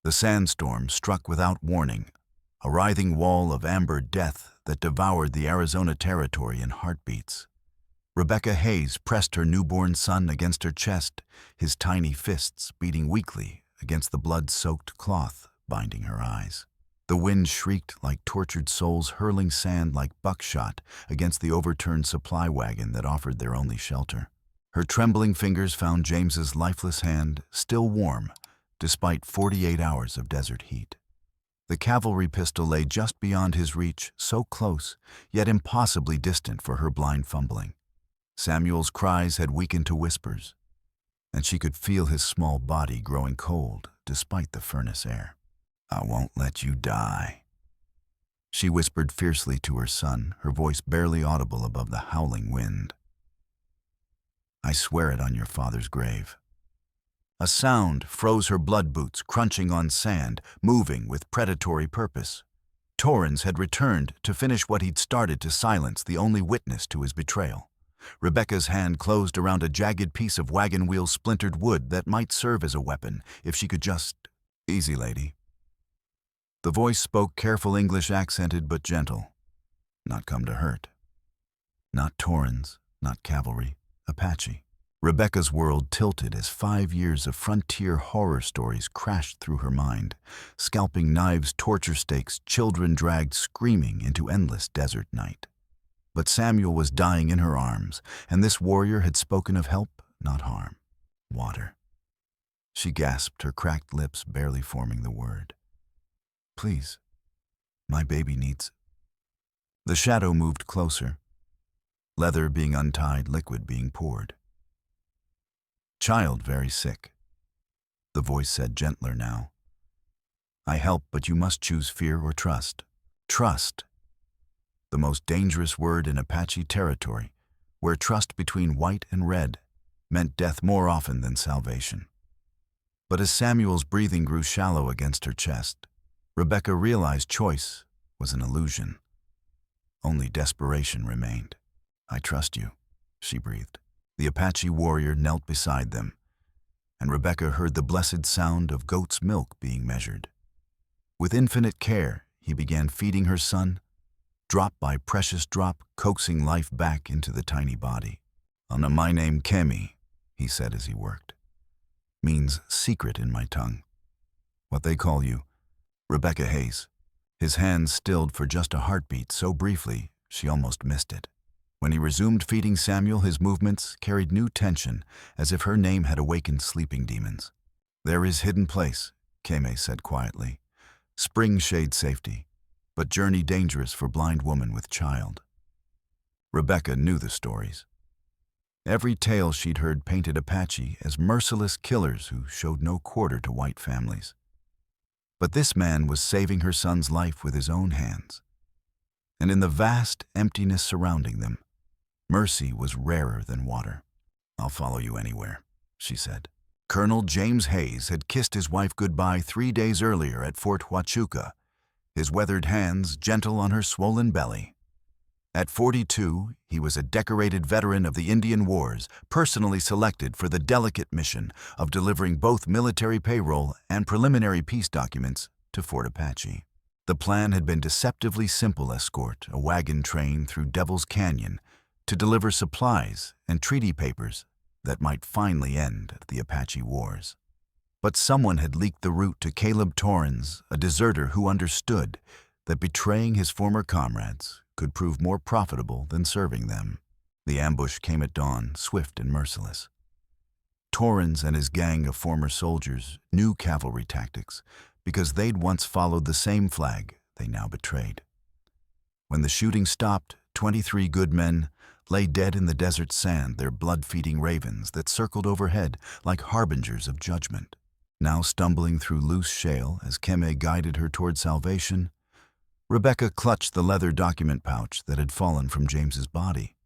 The sandstorm struck without warning, a writhing wall of amber death that devoured the Arizona territory in heartbeats. Rebecca Hayes pressed her newborn son against her chest, his tiny fists beating weakly against the blood-soaked cloth binding her eyes. The wind shrieked like tortured souls hurling sand like buckshot against the overturned supply wagon that offered their only shelter. Her trembling fingers found James's lifeless hand still warm, despite 48 hours of desert heat. The cavalry pistol lay just beyond his reach, so close, yet impossibly distant for her blind fumbling. Samuel's cries had weakened to whispers, and she could feel his small body growing cold despite the furnace air. "I won't let you die," she whispered fiercely to her son, her voice barely audible above the howling wind. "I swear it on your father's grave." A sound froze her blood boots, crunching on sand, moving with predatory purpose. Torrens had returned to finish what he'd started to silence the only witness to his betrayal. Rebecca's hand closed around a jagged piece of wagon wheel splintered wood that might serve as a weapon if she could just... "Easy, lady." The voice spoke careful English, accented but gentle. "Not come to hurt." Not Torrens, not cavalry, Apache. Rebecca's world tilted as 5 years of frontier horror stories crashed through her mind. Scalping knives, torture stakes, children dragged screaming into endless desert night. But Samuel was dying in her arms, and this warrior had spoken of help, not harm. Water. She gasped, her cracked lips barely forming the word. "Please, my baby needs..." The shadow moved closer, leather being untied, liquid being poured. "Child very sick," the voice said gentler now. "I help, but you must choose fear or trust." Trust. The most dangerous word in Apache territory, where trust between white and red meant death more often than salvation. But as Samuel's breathing grew shallow against her chest, Rebecca realized choice was an illusion. Only desperation remained. "I trust you," she breathed. The Apache warrior knelt beside them, and Rebecca heard the blessed sound of goat's milk being measured. With infinite care, he began feeding her son, drop by precious drop, coaxing life back into the tiny body. "My name Kemi," he said as he worked. "Means secret in my tongue. What they call you, Rebecca Hayes." His hands stilled for just a heartbeat, so briefly she almost missed it. When he resumed feeding Samuel, his movements carried new tension, as if her name had awakened sleeping demons. "There is hidden place," Kemi said quietly. "Spring shade safety, but journey dangerous for blind woman with child." Rebecca knew the stories. Every tale she'd heard painted Apache as merciless killers who showed no quarter to white families. But this man was saving her son's life with his own hands. And in the vast emptiness surrounding them, mercy was rarer than water. "I'll follow you anywhere," she said. Colonel James Hayes had kissed his wife goodbye 3 days earlier at Fort Huachuca, his weathered hands gentle on her swollen belly. At 42, he was a decorated veteran of the Indian Wars, personally selected for the delicate mission of delivering both military payroll and preliminary peace documents to Fort Apache. The plan had been deceptively simple: escort a wagon train through Devil's Canyon to deliver supplies and treaty papers that might finally end the Apache Wars. But someone had leaked the route to Caleb Torrens, a deserter who understood that betraying his former comrades could prove more profitable than serving them. The ambush came at dawn, swift and merciless. Torrens and his gang of former soldiers knew cavalry tactics because they'd once followed the same flag they now betrayed. When the shooting stopped, 23 good men lay dead in the desert sand, their blood-feeding ravens that circled overhead like harbingers of judgment. Now stumbling through loose shale as Kemi guided her toward salvation, Rebecca clutched the leather document pouch that had fallen from James's body.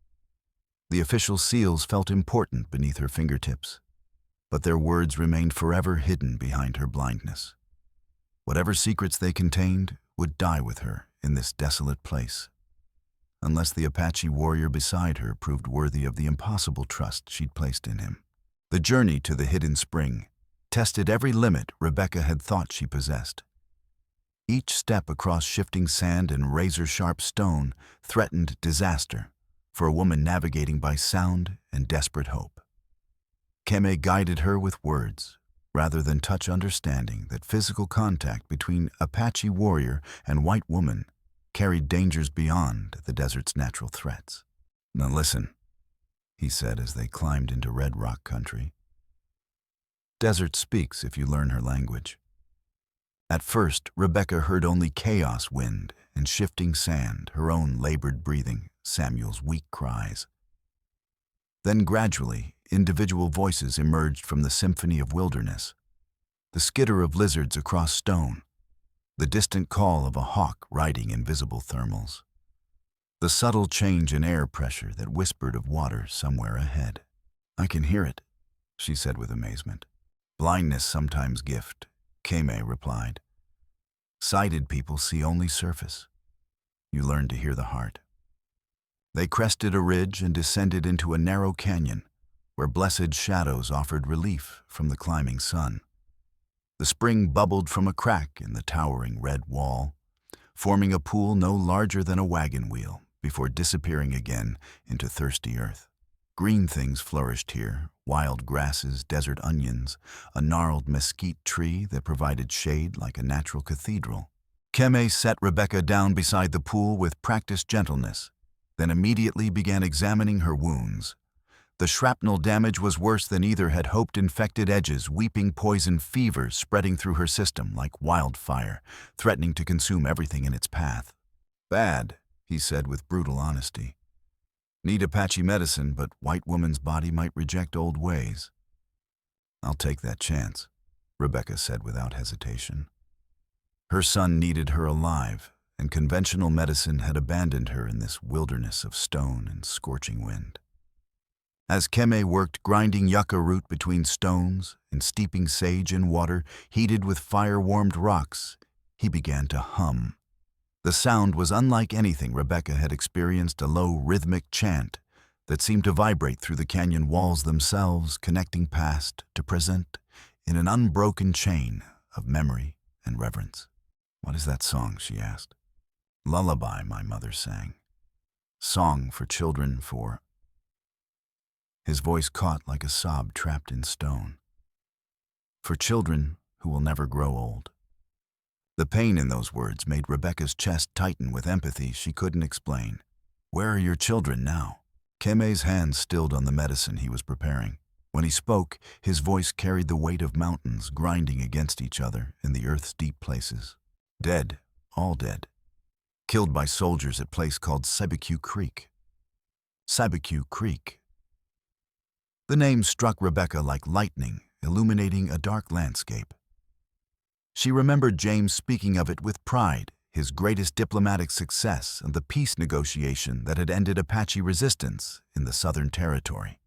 The official seals felt important beneath her fingertips, but their words remained forever hidden behind her blindness. Whatever secrets they contained would die with her in this desolate place, unless the Apache warrior beside her proved worthy of the impossible trust she'd placed in him. The journey to the hidden spring, tested every limit Rebecca had thought she possessed. Each step across shifting sand and razor-sharp stone threatened disaster for a woman navigating by sound and desperate hope. Keme guided her with words, rather than touch, understanding that physical contact between Apache warrior and white woman carried dangers beyond the desert's natural threats. "Now listen," he said as they climbed into red rock country. "Desert speaks if you learn her language." At first, Rebecca heard only chaos wind and shifting sand, her own labored breathing, Samuel's weak cries. Then gradually, individual voices emerged from the symphony of wilderness. The skitter of lizards across stone, the distant call of a hawk riding invisible thermals, the subtle change in air pressure that whispered of water somewhere ahead. "I can hear it," she said with amazement. "Blindness sometimes gift," Keme replied. "Sighted people see only surface. You learn to hear the heart." They crested a ridge and descended into a narrow canyon, where blessed shadows offered relief from the climbing sun. The spring bubbled from a crack in the towering red wall, forming a pool no larger than a wagon wheel before disappearing again into thirsty earth. Green things flourished here, wild grasses, desert onions, a gnarled mesquite tree that provided shade like a natural cathedral. Keme set Rebecca down beside the pool with practiced gentleness, then immediately began examining her wounds. The shrapnel damage was worse than either had hoped, infected edges, weeping poison fever spreading through her system like wildfire, threatening to consume everything in its path. "Bad," he said with brutal honesty. "Need Apache medicine, but white woman's body might reject old ways." "I'll take that chance," Rebecca said without hesitation. Her son needed her alive, and conventional medicine had abandoned her in this wilderness of stone and scorching wind. As Keme worked grinding yucca root between stones and steeping sage in water heated with fire-warmed rocks, he began to hum. The sound was unlike anything Rebecca had experienced, a low, rhythmic chant that seemed to vibrate through the canyon walls themselves, connecting past to present in an unbroken chain of memory and reverence. "What is that song?" she asked. "Lullaby my mother sang. Song for children for—" His voice caught like a sob trapped in stone. "For children who will never grow old." The pain in those words made Rebecca's chest tighten with empathy she couldn't explain. "Where are your children now?" Keme's hands stilled on the medicine he was preparing. When he spoke, his voice carried the weight of mountains grinding against each other in the earth's deep places. "Dead, all dead. Killed by soldiers at a place called Sabique Creek." Sabique Creek. The name struck Rebecca like lightning, illuminating a dark landscape. She remembered James speaking of it with pride, his greatest diplomatic success and the peace negotiation that had ended Apache resistance in the Southern Territory.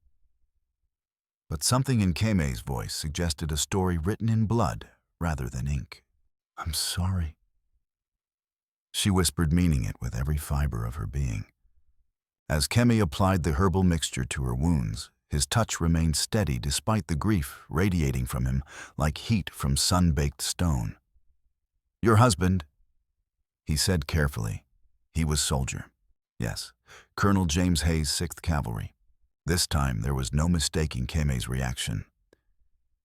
But something in Keme's voice suggested a story written in blood rather than ink. "I'm sorry," she whispered, meaning it with every fiber of her being. As Keme applied the herbal mixture to her wounds, his touch remained steady despite the grief radiating from him like heat from sun-baked stone. "Your husband," he said carefully. He was soldier. Yes, Colonel James Hayes, 6th Cavalry. This time there was no mistaking Keme's reaction.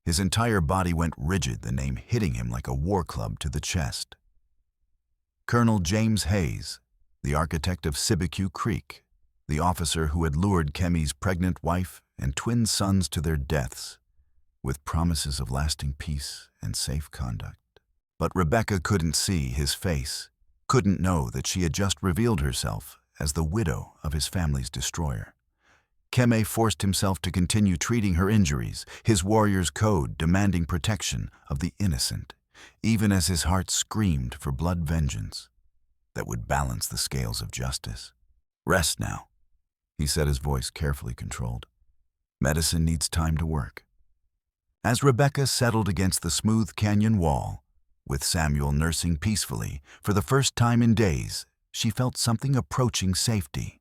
His entire body went rigid, the name hitting him like a war club to the chest. Colonel James Hayes, the architect of Sabique Creek, the officer who had lured Keme's pregnant wife and twin sons to their deaths, with promises of lasting peace and safe conduct. But Rebecca couldn't see his face, couldn't know that she had just revealed herself as the widow of his family's destroyer. Keme forced himself to continue treating her injuries, his warrior's code demanding protection of the innocent, even as his heart screamed for blood vengeance that would balance the scales of justice. "Rest now," he said, his voice carefully controlled. "Medicine needs time to work." As Rebecca settled against the smooth canyon wall, with Samuel nursing peacefully, for the first time in days, she felt something approaching safety.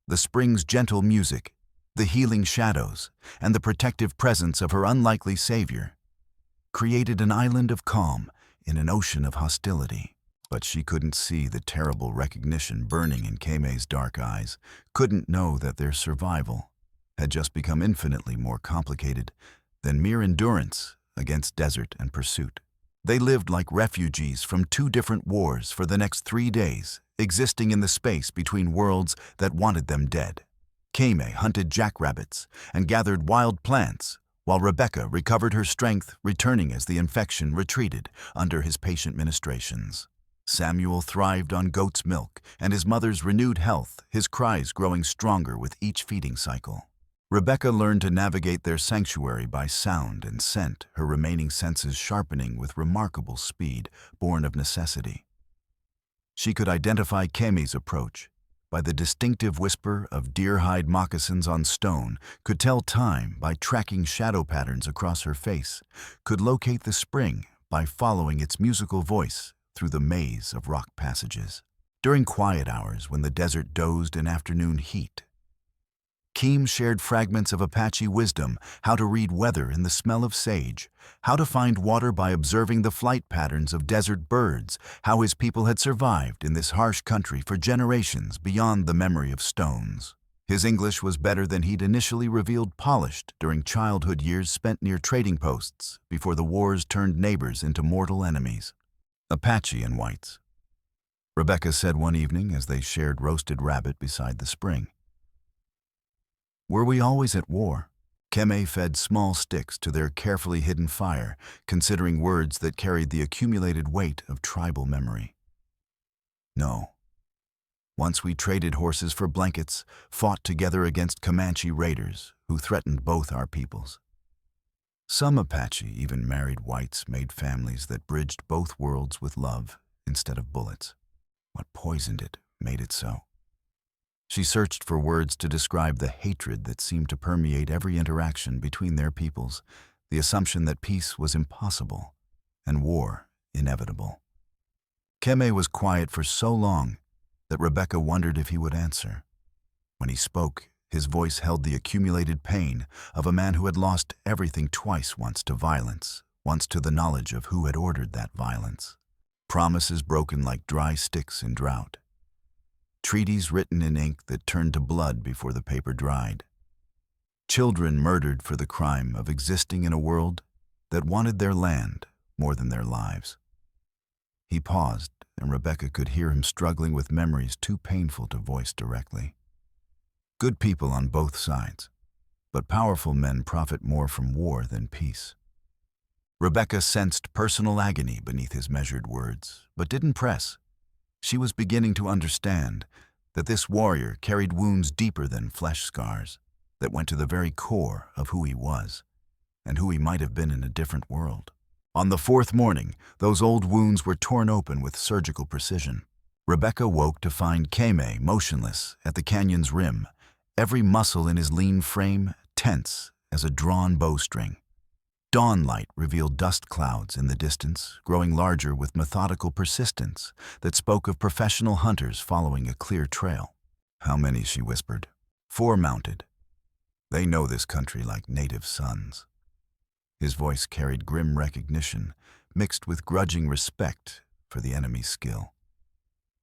The spring's gentle music, the healing shadows, and the protective presence of her unlikely savior. created an island of calm in an ocean of hostility. But she couldn't see the terrible recognition burning in Keme's dark eyes, couldn't know that their survival had just become infinitely more complicated than mere endurance against desert and pursuit. They lived like refugees from two different wars for the next 3 days, existing in the space between worlds that wanted them dead. Keme hunted jackrabbits and gathered wild plants, while Rebecca recovered her strength, returning as the infection retreated under his patient ministrations. Samuel thrived on goat's milk and his mother's renewed health, his cries growing stronger with each feeding cycle. Rebecca learned to navigate their sanctuary by sound and scent, her remaining senses sharpening with remarkable speed, born of necessity. She could identify Keme's approach by the distinctive whisper of deer-hide moccasins on stone, could tell time by tracking shadow patterns across her face, could locate the spring by following its musical voice through the maze of rock passages. During quiet hours when the desert dozed in afternoon heat, Keem shared fragments of Apache wisdom, how to read weather in the smell of sage, how to find water by observing the flight patterns of desert birds, how his people had survived in this harsh country for generations beyond the memory of stones. His English was better than he'd initially revealed, polished during childhood years spent near trading posts before the wars turned neighbors into mortal enemies. Apache and whites, Rebecca said one evening as they shared roasted rabbit beside the spring. Were we always at war? Keme fed small sticks to their carefully hidden fire, considering words that carried the accumulated weight of tribal memory. No. Once we traded horses for blankets, fought together against Comanche raiders who threatened both our peoples. Some Apache even married whites, made families that bridged both worlds with love instead of bullets. What poisoned it made it so. She searched for words to describe the hatred that seemed to permeate every interaction between their peoples, the assumption that peace was impossible and war inevitable. Keme was quiet for so long that Rebecca wondered if he would answer. When he spoke, his voice held the accumulated pain of a man who had lost everything twice, once to violence, once to the knowledge of who had ordered that violence. Promises broken like dry sticks in drought. Treaties written in ink that turned to blood before the paper dried. Children murdered for the crime of existing in a world that wanted their land more than their lives. He paused, and Rebecca could hear him struggling with memories too painful to voice directly. Good people on both sides, but powerful men profit more from war than peace. Rebecca sensed personal agony beneath his measured words, but didn't press. She was beginning to understand that this warrior carried wounds deeper than flesh scars, that went to the very core of who he was, and who he might have been in a different world. On the 4th morning, those old wounds were torn open with surgical precision. Rebecca woke to find Keme motionless at the canyon's rim, every muscle in his lean frame tense as a drawn bowstring. Dawn light revealed dust clouds in the distance, growing larger with methodical persistence that spoke of professional hunters following a clear trail. How many, she whispered. 4 mounted. They know this country like native sons. His voice carried grim recognition, mixed with grudging respect for the enemy's skill.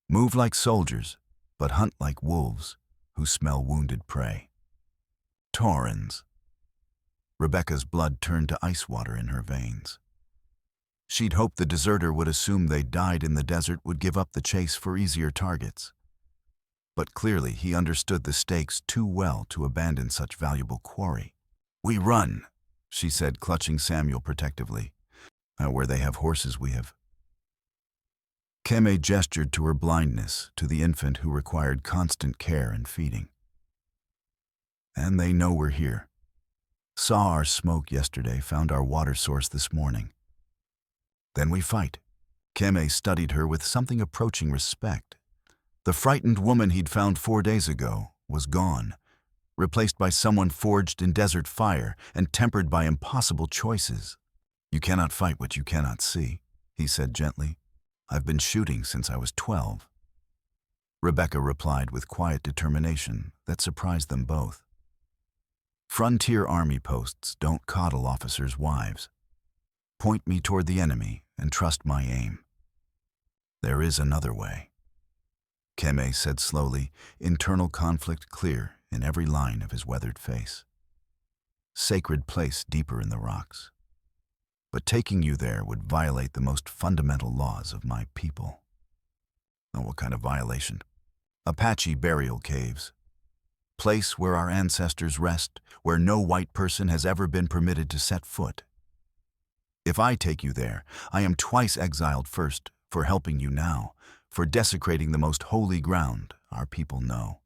Move like soldiers, but hunt like wolves who smell wounded prey. Taurens. Rebecca's blood turned to ice water in her veins. She'd hoped the deserter would assume they'd died in the desert, would give up the chase for easier targets. But clearly he understood the stakes too well to abandon such valuable quarry. We run, she said, clutching Samuel protectively. Where they have horses, we have. Keme gestured to her blindness, to the infant who required constant care and feeding. And they know we're here. Saw our smoke yesterday, found our water source this morning. Then we fight. Keme studied her with something approaching respect. The frightened woman he'd found 4 days ago was gone, replaced by someone forged in desert fire and tempered by impossible choices. You cannot fight what you cannot see, he said gently. I've been shooting since I was 12. Rebecca replied with quiet determination that surprised them both. Frontier army posts don't coddle officers' wives. Point me toward the enemy and trust my aim. There is another way. Keme said slowly, internal conflict clear in every line of his weathered face. Sacred place deeper in the rocks. But taking you there would violate the most fundamental laws of my people. Oh, what kind of violation? Apache burial caves. Place where our ancestors rest, where no white person has ever been permitted to set foot. If I take you there, I am twice exiled, first for helping you, now for desecrating the most holy ground our people know.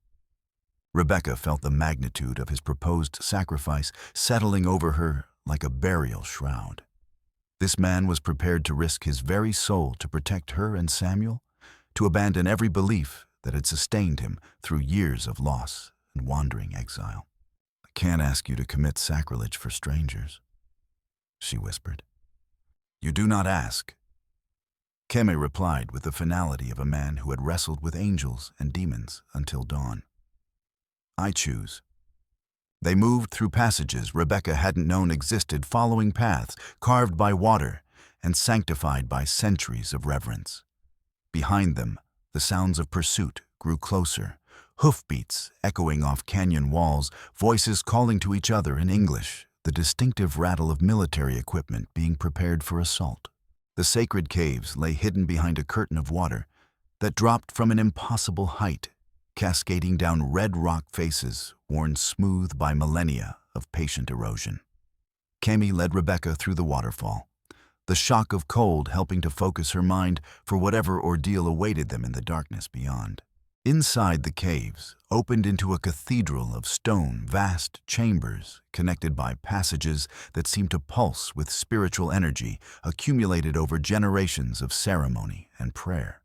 Rebecca felt the magnitude of his proposed sacrifice settling over her like a burial shroud. This man was prepared to risk his very soul to protect her and Samuel, to abandon every belief that had sustained him through years of loss and wandering exile. I can't ask you to commit sacrilege for strangers, she whispered. You do not ask. Keme replied with the finality of a man who had wrestled with angels and demons until dawn. I choose. They moved through passages Rebecca hadn't known existed, following paths carved by water and sanctified by centuries of reverence. Behind them, the sounds of pursuit grew closer, hoofbeats echoing off canyon walls, voices calling to each other in English, the distinctive rattle of military equipment being prepared for assault. The sacred caves lay hidden behind a curtain of water that dropped from an impossible height, cascading down red rock faces worn smooth by millennia of patient erosion. Keme led Rebecca through the waterfall, the shock of cold helping to focus her mind for whatever ordeal awaited them in the darkness beyond. Inside, the caves opened into a cathedral of stone, vast chambers connected by passages that seemed to pulse with spiritual energy accumulated over generations of ceremony and prayer.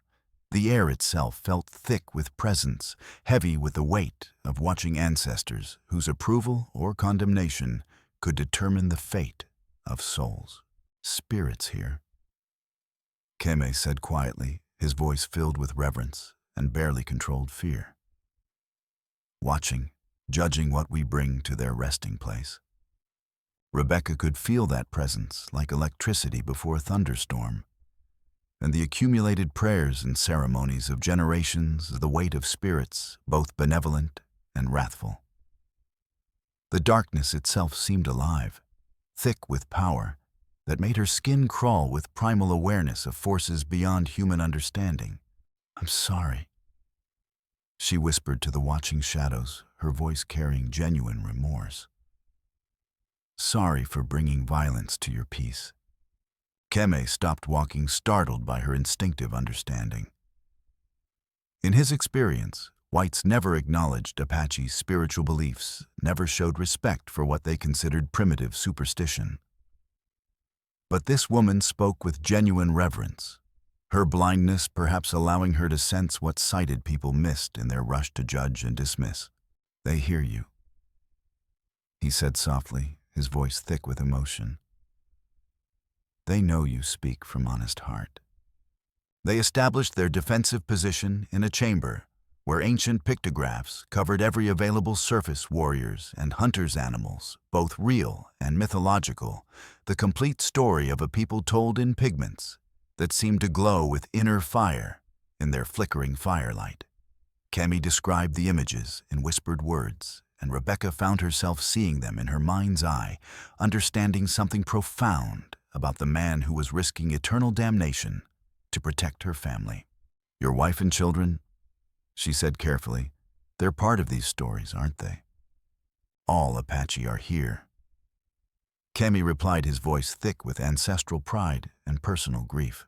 The air itself felt thick with presence, heavy with the weight of watching ancestors whose approval or condemnation could determine the fate of souls. Spirits here, Keme said quietly, his voice filled with reverence and barely controlled fear. Watching, judging what we bring to their resting place. Rebecca could feel that presence like electricity before a thunderstorm, and the accumulated prayers and ceremonies of generations, the weight of spirits, both benevolent and wrathful. The darkness itself seemed alive, thick with power, that made her skin crawl with primal awareness of forces beyond human understanding. I'm sorry, she whispered to the watching shadows, her voice carrying genuine remorse. Sorry for bringing violence to your peace. Keme stopped walking, startled by her instinctive understanding. In his experience, whites never acknowledged Apache's spiritual beliefs, never showed respect for what they considered primitive superstition. But this woman spoke with genuine reverence, her blindness perhaps allowing her to sense what sighted people missed in their rush to judge and dismiss. They hear you, he said softly, his voice thick with emotion. They know you speak from honest heart. They established their defensive position in a chamber where ancient pictographs covered every available surface warriors and hunters' animals, both real and mythological, the complete story of a people told in pigments that seemed to glow with inner fire in their flickering firelight. Keme described the images in whispered words, and Rebecca found herself seeing them in her mind's eye, understanding something profound about the man who was risking eternal damnation to protect her family. Your wife and children, she said carefully, they're part of these stories, aren't they? All Apache are here. Keme replied, his voice thick with ancestral pride and personal grief.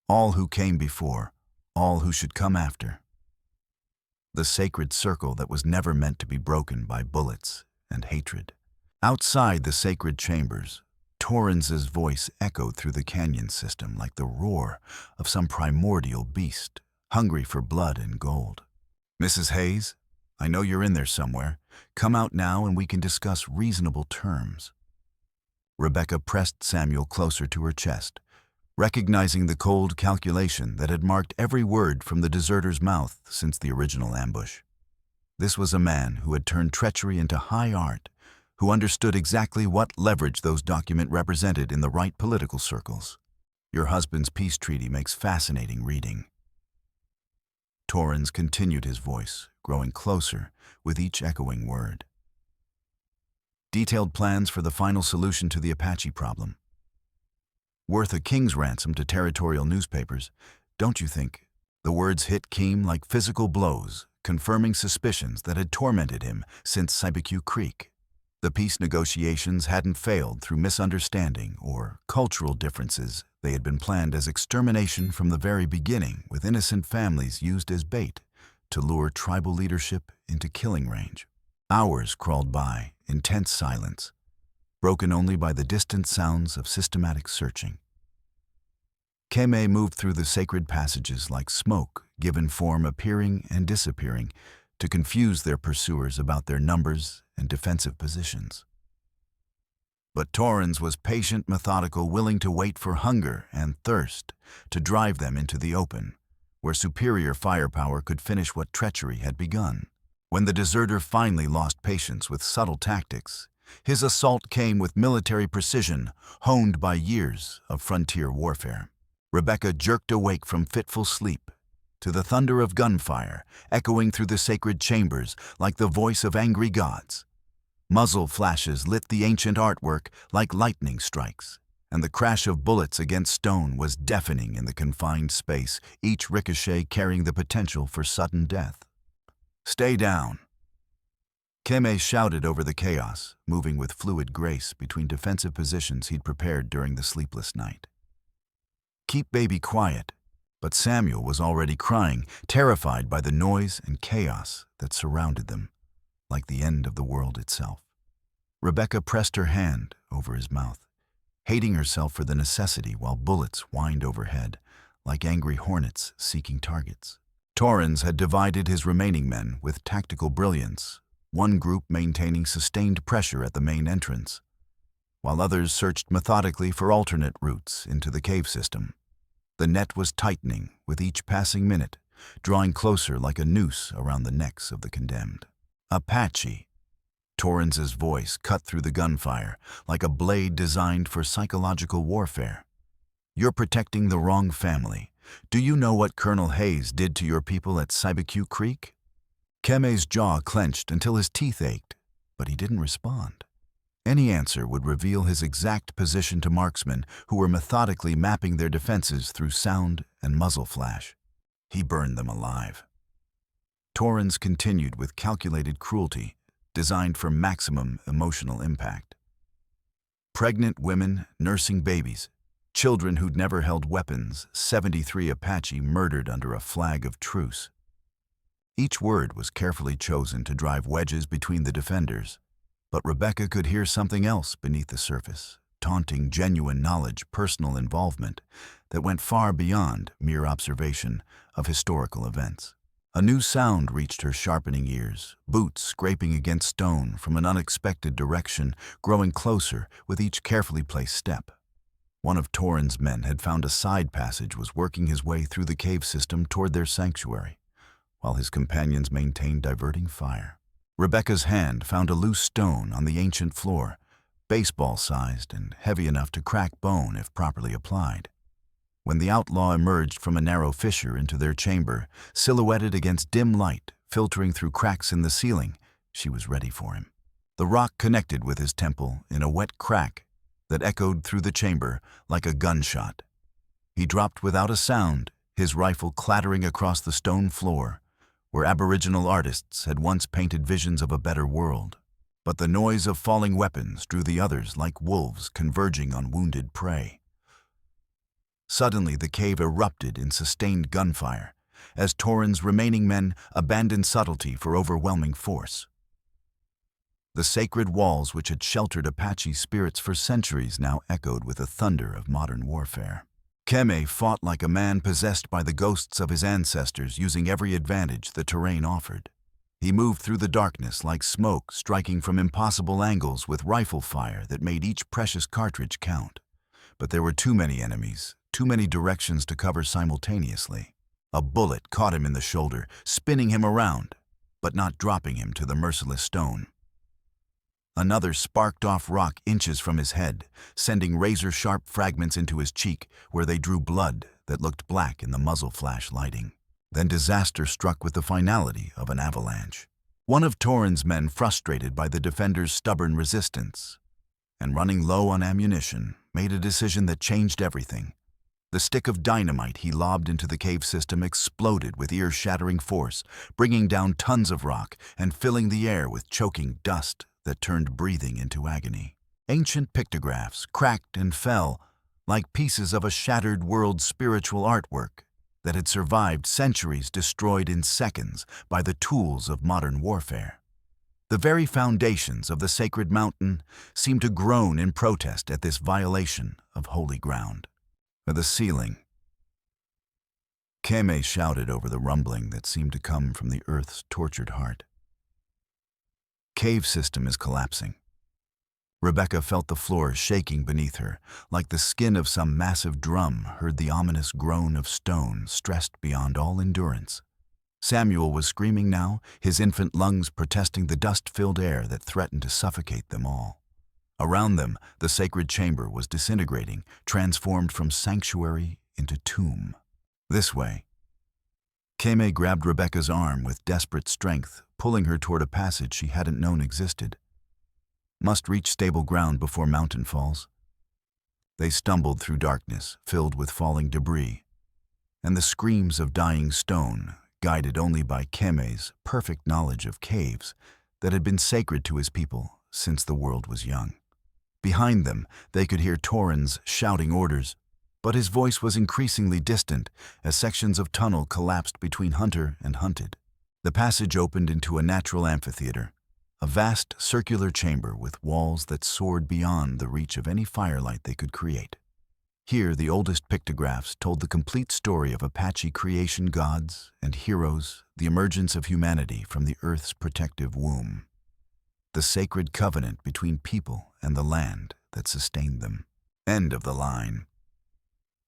All who came before, all who should come after. The sacred circle that was never meant to be broken by bullets and hatred. Outside the sacred chambers, Torrens's voice echoed through the canyon system like the roar of some primordial beast, hungry for blood and gold. Mrs. Hayes, I know you're in there somewhere. Come out now and we can discuss reasonable terms. Rebecca pressed Samuel closer to her chest, recognizing the cold calculation that had marked every word from the deserter's mouth since the original ambush. This was a man who had turned treachery into high art, who understood exactly what leverage those documents represented in the right political circles. Your husband's peace treaty makes fascinating reading. Torrens continued his voice, growing closer with each echoing word. Detailed plans for the final solution to the Apache problem. Worth a king's ransom to territorial newspapers, don't you think? The words hit Keem like physical blows, confirming suspicions that had tormented him since Cybeque Creek. The peace negotiations hadn't failed through misunderstanding or cultural differences. They had been planned as extermination from the very beginning, with innocent families used as bait to lure tribal leadership into killing range. Hours crawled by in tense silence, broken only by the distant sounds of systematic searching. Keme moved through the sacred passages like smoke, given form appearing and disappearing to confuse their pursuers about their numbers and defensive positions. But Torrens was patient, methodical, willing to wait for hunger and thirst to drive them into the open, where superior firepower could finish what treachery had begun. When the deserter finally lost patience with subtle tactics, his assault came with military precision, honed by years of frontier warfare. Rebecca jerked awake from fitful sleep to the thunder of gunfire echoing through the sacred chambers like the voice of angry gods. Muzzle flashes lit the ancient artwork like lightning strikes, and the crash of bullets against stone was deafening in the confined space, each ricochet carrying the potential for sudden death. "Stay down." Keme shouted over the chaos, moving with fluid grace between defensive positions he'd prepared during the sleepless night. "Keep baby quiet." But Samuel was already crying, terrified by the noise and chaos that surrounded them, like the end of the world itself. Rebecca pressed her hand over his mouth, hating herself for the necessity while bullets whined overhead, like angry hornets seeking targets. Torrens had divided his remaining men with tactical brilliance, one group maintaining sustained pressure at the main entrance, while others searched methodically for alternate routes into the cave system. The net was tightening with each passing minute, drawing closer like a noose around the necks of the condemned. "Apache." Torrens's voice cut through the gunfire like a blade designed for psychological warfare. "You're protecting the wrong family. Do you know what Colonel Hayes did to your people at Cybeque Creek?" Keme's jaw clenched until his teeth ached, but he didn't respond. Any answer would reveal his exact position to marksmen who were methodically mapping their defenses through sound and muzzle flash. He burned them alive. Torrens continued with calculated cruelty, designed for maximum emotional impact. Pregnant women nursing babies, children who'd never held weapons, 73 Apache murdered under a flag of truce. Each word was carefully chosen to drive wedges between the defenders. But Rebecca could hear something else beneath the surface, taunting genuine knowledge, personal involvement that went far beyond mere observation of historical events. A new sound reached her sharpening ears, boots scraping against stone from an unexpected direction, growing closer with each carefully placed step. One of Torrens' men had found a side passage, was working his way through the cave system toward their sanctuary, while his companions maintained diverting fire. Rebecca's hand found a loose stone on the ancient floor, baseball-sized and heavy enough to crack bone if properly applied. When the outlaw emerged from a narrow fissure into their chamber, silhouetted against dim light filtering through cracks in the ceiling, she was ready for him. The rock connected with his temple in a wet crack that echoed through the chamber like a gunshot. He dropped without a sound, his rifle clattering across the stone floor, where Aboriginal artists had once painted visions of a better world. But the noise of falling weapons drew the others like wolves converging on wounded prey. Suddenly the cave erupted in sustained gunfire, as Torrens' remaining men abandoned subtlety for overwhelming force. The sacred walls which had sheltered Apache spirits for centuries now echoed with the thunder of modern warfare. Keme fought like a man possessed by the ghosts of his ancestors, using every advantage the terrain offered. He moved through the darkness like smoke, striking from impossible angles with rifle fire that made each precious cartridge count. But there were too many enemies, too many directions to cover simultaneously. A bullet caught him in the shoulder, spinning him around, but not dropping him to the merciless stone. Another sparked off rock inches from his head, sending razor-sharp fragments into his cheek where they drew blood that looked black in the muzzle flash lighting. Then disaster struck with the finality of an avalanche. One of Torin's men, frustrated by the defenders' stubborn resistance and running low on ammunition, made a decision that changed everything. The stick of dynamite he lobbed into the cave system exploded with ear-shattering force, bringing down tons of rock and filling the air with choking dust that turned breathing into agony. Ancient pictographs cracked and fell like pieces of a shattered world's spiritual artwork that had survived centuries destroyed in seconds by the tools of modern warfare. The very foundations of the sacred mountain seemed to groan in protest at this violation of holy ground. The ceiling. Keme shouted over the rumbling that seemed to come from the earth's tortured heart. Cave system is collapsing. Rebecca felt the floor shaking beneath her, like the skin of some massive drum, heard the ominous groan of stone stressed beyond all endurance. Samuel was screaming now, his infant lungs protesting the dust-filled air that threatened to suffocate them all. Around them, the sacred chamber was disintegrating, transformed from sanctuary into tomb. This way. Keme grabbed Rebecca's arm with desperate strength, pulling her toward a passage she hadn't known existed. Must reach stable ground before mountain falls. They stumbled through darkness, filled with falling debris, and the screams of dying stone, guided only by Keme's perfect knowledge of caves that had been sacred to his people since the world was young. Behind them, they could hear Torin's shouting orders, but his voice was increasingly distant as sections of tunnel collapsed between hunter and hunted. The passage opened into a natural amphitheater, a vast circular chamber with walls that soared beyond the reach of any firelight they could create. Here, the oldest pictographs told the complete story of Apache creation gods and heroes, the emergence of humanity from the earth's protective womb, the sacred covenant between people and the land that sustained them. End of the line.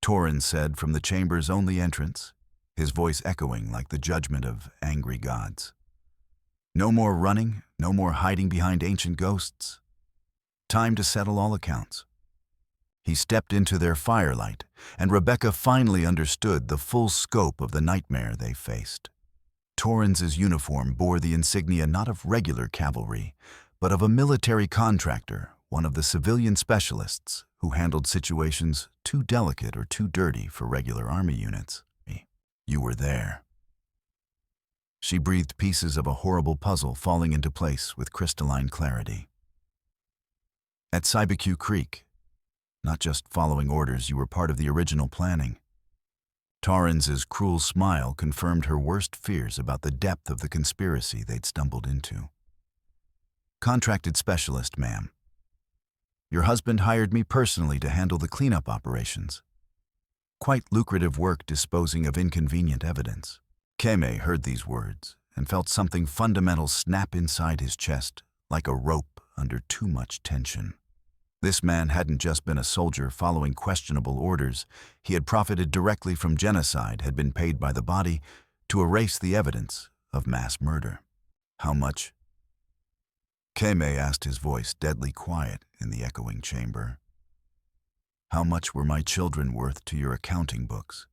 Torin said from the chamber's only entrance, his voice echoing like the judgment of angry gods. No more running, no more hiding behind ancient ghosts. Time to settle all accounts. He stepped into their firelight, and Rebecca finally understood the full scope of the nightmare they faced. Torin's uniform bore the insignia not of regular cavalry, but of a military contractor, one of the civilian specialists who handled situations too delicate or too dirty for regular army units. You were there. She breathed pieces of a horrible puzzle falling into place with crystalline clarity. At Sibecue Creek, not just following orders, you were part of the original planning. Torrens's cruel smile confirmed her worst fears about the depth of the conspiracy they'd stumbled into. Contracted specialist, ma'am. Your husband hired me personally to handle the cleanup operations. Quite lucrative work disposing of inconvenient evidence. Keme heard these words and felt something fundamental snap inside his chest, like a rope under too much tension. This man hadn't just been a soldier following questionable orders. He had profited directly from genocide, had been paid by the body to erase the evidence of mass murder. How much? Keme asked, his voice deadly quiet in the echoing chamber. How much were my children worth to your accounting books?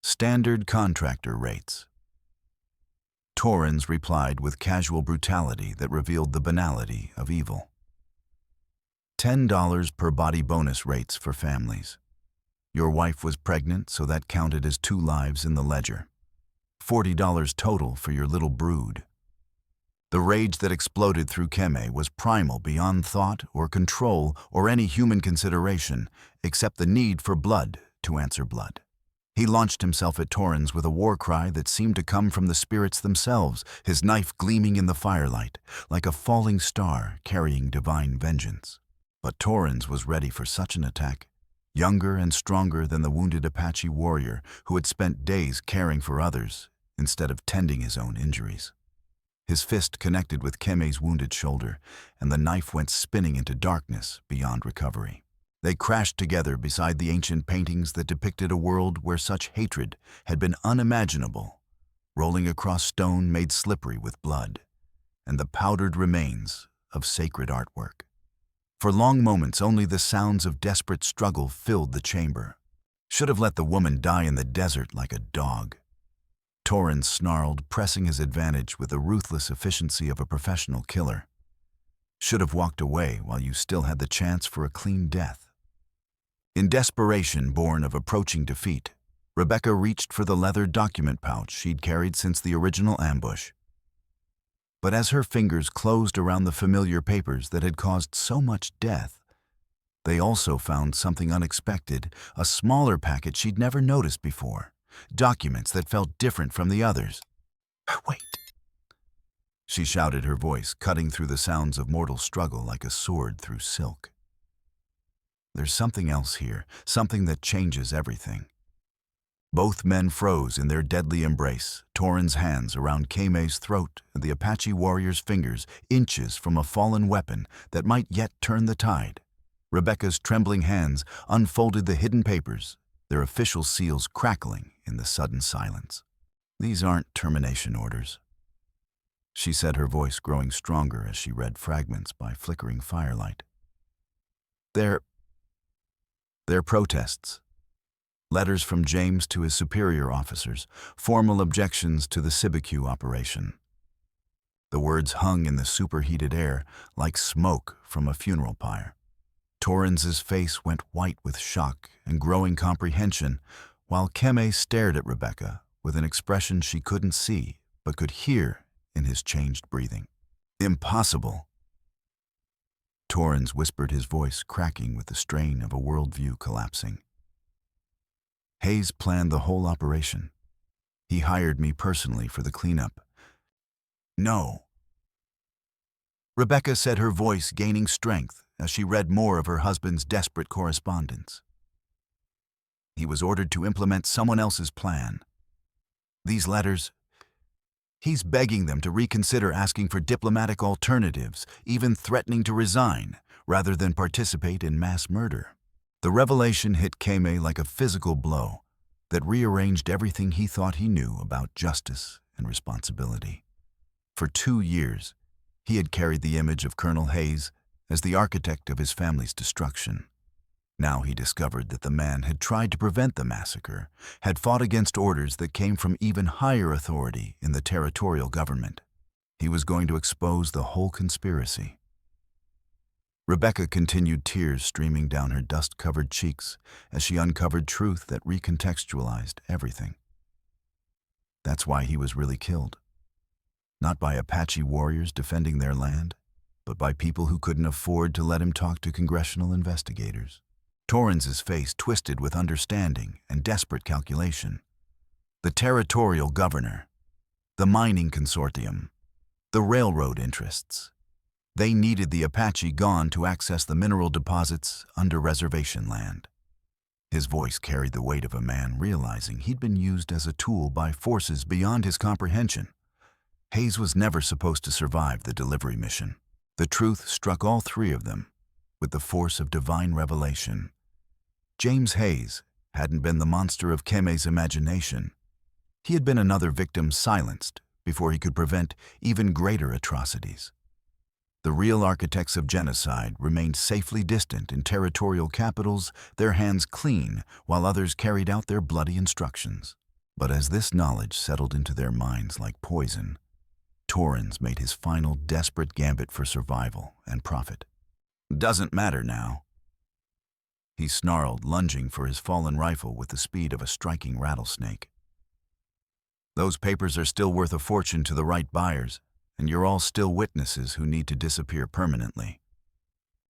Standard contractor rates. Torrens replied with casual brutality that revealed the banality of evil. $10 per body bonus rates for families. Your wife was pregnant, so that counted as 2 lives in the ledger. $40 total for your little brood. The rage that exploded through Keme was primal, beyond thought or control or any human consideration, except the need for blood to answer blood. He launched himself at Torrens with a war cry that seemed to come from the spirits themselves, his knife gleaming in the firelight, like a falling star carrying divine vengeance. But Torrens was ready for such an attack, younger and stronger than the wounded Apache warrior who had spent days caring for others instead of tending his own injuries. His fist connected with Keme's wounded shoulder, and the knife went spinning into darkness beyond recovery. They crashed together beside the ancient paintings that depicted a world where such hatred had been unimaginable, rolling across stone made slippery with blood, and the powdered remains of sacred artwork. For long moments, only the sounds of desperate struggle filled the chamber. Should have let the woman die in the desert like a dog. Torrens snarled, pressing his advantage with the ruthless efficiency of a professional killer. Should have walked away while you still had the chance for a clean death. In desperation born of approaching defeat, Rebecca reached for the leather document pouch she'd carried since the original ambush. But as her fingers closed around the familiar papers that had caused so much death, they also found something unexpected, a smaller packet she'd never noticed before, documents that felt different from the others. "Wait," she shouted, her voice cutting through the sounds of mortal struggle like a sword through silk. "There's something else here, something that changes everything." Both men froze in their deadly embrace, Torrens' hands around Keime's throat and the Apache warrior's fingers inches from a fallen weapon that might yet turn the tide. Rebecca's trembling hands unfolded the hidden papers, their official seals crackling in the sudden silence. "These aren't termination orders," she said, her voice growing stronger as she read fragments by flickering firelight. They're protests. Letters from James to his superior officers, formal objections to the Sibicu operation." The words hung in the superheated air like smoke from a funeral pyre. Torrens' face went white with shock and growing comprehension, while Keime stared at Rebecca with an expression she couldn't see but could hear in his changed breathing. "Impossible," Torrens whispered, his voice cracking with the strain of a worldview collapsing. "Hayes planned the whole operation. He hired me personally for the cleanup." "No," Rebecca said, her voice gaining strength as she read more of her husband's desperate correspondence. "He was ordered to implement someone else's plan. These letters, he's begging them to reconsider, asking for diplomatic alternatives, even threatening to resign rather than participate in mass murder." The revelation hit Keime like a physical blow that rearranged everything he thought he knew about justice and responsibility. For 2 years, he had carried the image of Colonel Hayes as the architect of his family's destruction. Now he discovered that the man had tried to prevent the massacre, had fought against orders that came from even higher authority in the territorial government. He was going to expose the whole conspiracy. Rebecca continued, tears streaming down her dust-covered cheeks as she uncovered truth that recontextualized everything. That's why he was really killed. Not by Apache warriors defending their land, but by people who couldn't afford to let him talk to congressional investigators. Torrens' face twisted with understanding and desperate calculation. The territorial governor, the mining consortium, the railroad interests. They needed the Apache gone to access the mineral deposits under reservation land. His voice carried the weight of a man realizing he'd been used as a tool by forces beyond his comprehension. Hayes was never supposed to survive the delivery mission. The truth struck all three of them with the force of divine revelation. James Hayes hadn't been the monster of Keime's imagination. He had been another victim silenced before he could prevent even greater atrocities. The real architects of genocide remained safely distant in territorial capitals, their hands clean, while others carried out their bloody instructions. But as this knowledge settled into their minds like poison, Torrens made his final desperate gambit for survival and profit. "Doesn't matter now," he snarled, lunging for his fallen rifle with the speed of a striking rattlesnake. "Those papers are still worth a fortune to the right buyers, and you're all still witnesses who need to disappear permanently."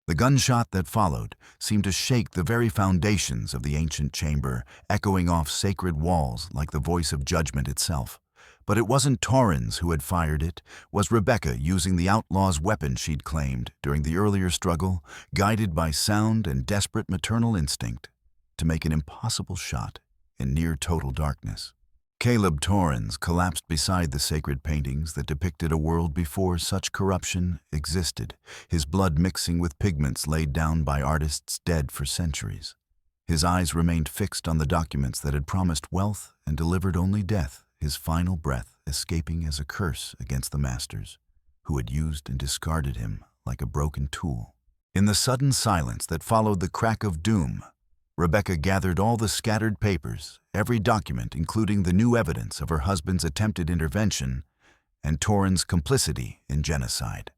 The gunshot that followed seemed to shake the very foundations of the ancient chamber, echoing off sacred walls like the voice of judgment itself. But it wasn't Torrens who had fired it, was Rebecca, using the outlaw's weapon she'd claimed during the earlier struggle, guided by sound and desperate maternal instinct, to make an impossible shot in near-total darkness. Caleb Torrens collapsed beside the sacred paintings that depicted a world before such corruption existed, his blood mixing with pigments laid down by artists dead for centuries. His eyes remained fixed on the documents that had promised wealth and delivered only death, his final breath escaping as a curse against the masters, who had used and discarded him like a broken tool. In the sudden silence that followed the crack of doom, Rebecca gathered all the scattered papers, every document including the new evidence of her husband's attempted intervention and Torin's complicity in genocide.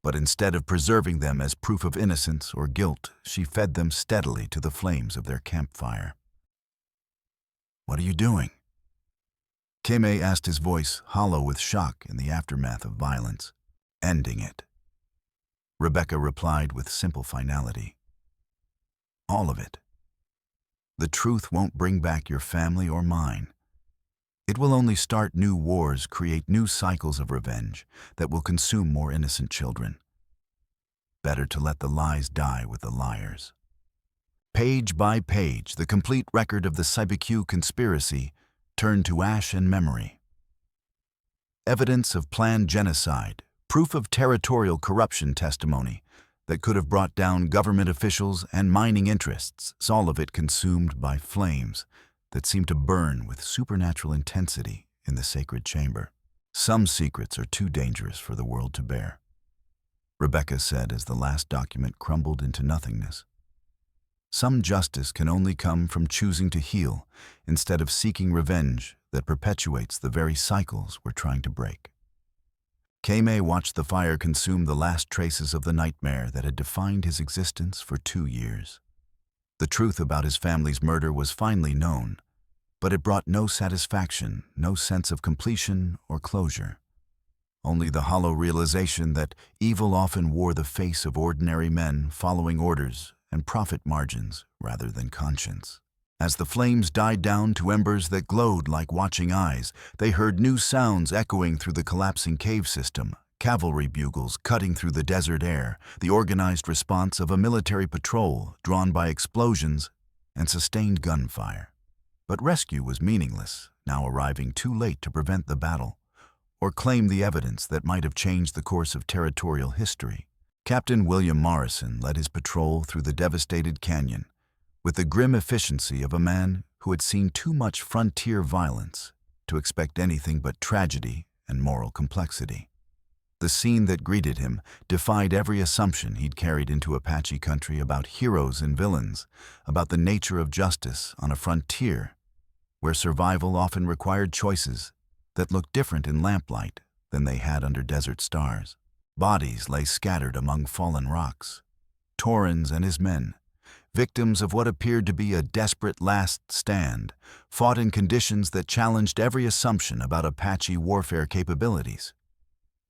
But instead of preserving them as proof of innocence or guilt, she fed them steadily to the flames of their campfire. "What are you doing?" Kame asked, his voice hollow with shock in the aftermath of violence. "Ending it," Rebecca replied with simple finality. "All of it. The truth won't bring back your family or mine. It will only start new wars, create new cycles of revenge that will consume more innocent children. Better to let the lies die with the liars." Page by page, the complete record of the Cybeq conspiracy turned to ash and memory. Evidence of planned genocide, proof of territorial corruption testimony that could have brought down government officials and mining interests, all of it consumed by flames that seemed to burn with supernatural intensity in the sacred chamber. "Some secrets are too dangerous for the world to bear," Rebecca said as the last document crumbled into nothingness. "Some justice can only come from choosing to heal instead of seeking revenge that perpetuates the very cycles we're trying to break." Kame watched the fire consume the last traces of the nightmare that had defined his existence for 2 years. The truth about his family's murder was finally known, but it brought no satisfaction, no sense of completion or closure. Only the hollow realization that evil often wore the face of ordinary men following orders and profit margins rather than conscience. As the flames died down to embers that glowed like watching eyes, they heard new sounds echoing through the collapsing cave system, cavalry bugles cutting through the desert air, the organized response of a military patrol drawn by explosions and sustained gunfire. But rescue was meaningless, now arriving too late to prevent the battle or claim the evidence that might have changed the course of territorial history. Captain William Morrison led his patrol through the devastated canyon with the grim efficiency of a man who had seen too much frontier violence to expect anything but tragedy and moral complexity. The scene that greeted him defied every assumption he'd carried into Apache country about heroes and villains, about the nature of justice on a frontier where survival often required choices that looked different in lamplight than they had under desert stars. Bodies lay scattered among fallen rocks. Torrens and his men, victims of what appeared to be a desperate last stand, fought in conditions that challenged every assumption about Apache warfare capabilities.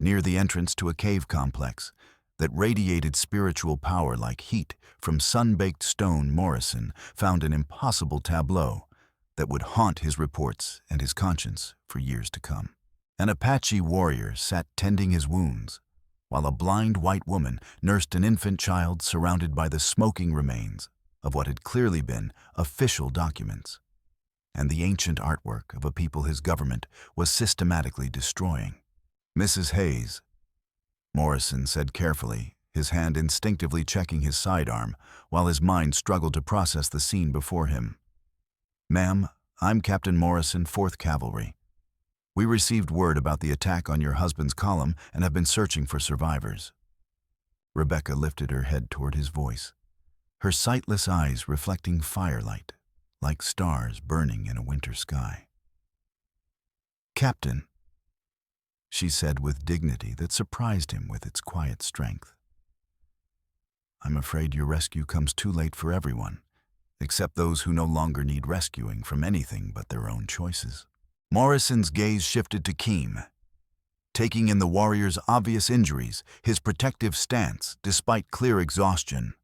Near the entrance to a cave complex that radiated spiritual power like heat from sun-baked stone, Morrison found an impossible tableau that would haunt his reports and his conscience for years to come. An Apache warrior sat tending his wounds, while a blind white woman nursed an infant child surrounded by the smoking remains of what had clearly been official documents, and the ancient artwork of a people his government was systematically destroying. "Mrs. Hayes," Morrison said carefully, his hand instinctively checking his sidearm while his mind struggled to process the scene before him. "Ma'am, I'm Captain Morrison, 4th Cavalry. We received word about the attack on your husband's column and have been searching for survivors." Rebecca lifted her head toward his voice, her sightless eyes reflecting firelight, like stars burning in a winter sky. "Captain," she said with dignity that surprised him with its quiet strength, "I'm afraid your rescue comes too late for everyone, except those who no longer need rescuing from anything but their own choices." Morrison's gaze shifted to Keem, taking in the warrior's obvious injuries, his protective stance despite clear exhaustion.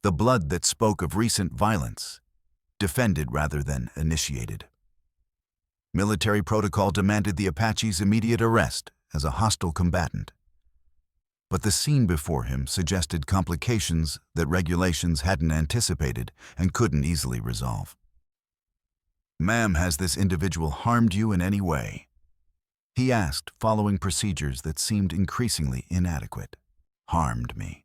The blood that spoke of recent violence, defended rather than initiated. Military protocol demanded the Apache's immediate arrest as a hostile combatant. But the scene before him suggested complications that regulations hadn't anticipated and couldn't easily resolve. "Ma'am, has this individual harmed you in any way?" he asked, following procedures that seemed increasingly inadequate. "Harmed me."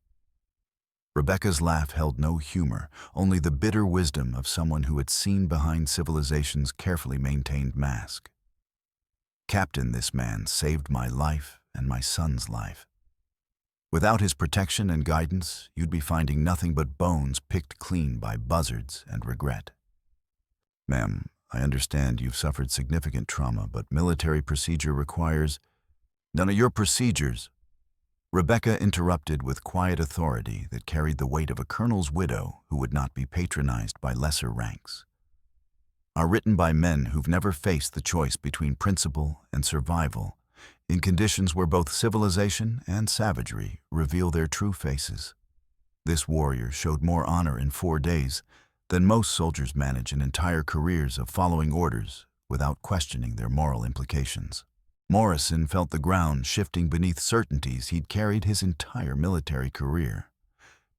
Rebecca's laugh held no humor, only the bitter wisdom of someone who had seen behind civilization's carefully maintained mask. "Captain, this man saved my life and my son's life." Without his protection and guidance, you'd be finding nothing but bones picked clean by buzzards and regret. Ma'am, I understand you've suffered significant trauma, but military procedure requires none of your procedures. Rebecca interrupted with quiet authority that carried the weight of a colonel's widow who would not be patronized by lesser ranks. Are written by men who've never faced the choice between principle and survival, in conditions where both civilization and savagery reveal their true faces. This warrior showed more honor in 4 days than most soldiers manage in entire careers of following orders without questioning their moral implications. Morrison felt the ground shifting beneath certainties he'd carried his entire military career.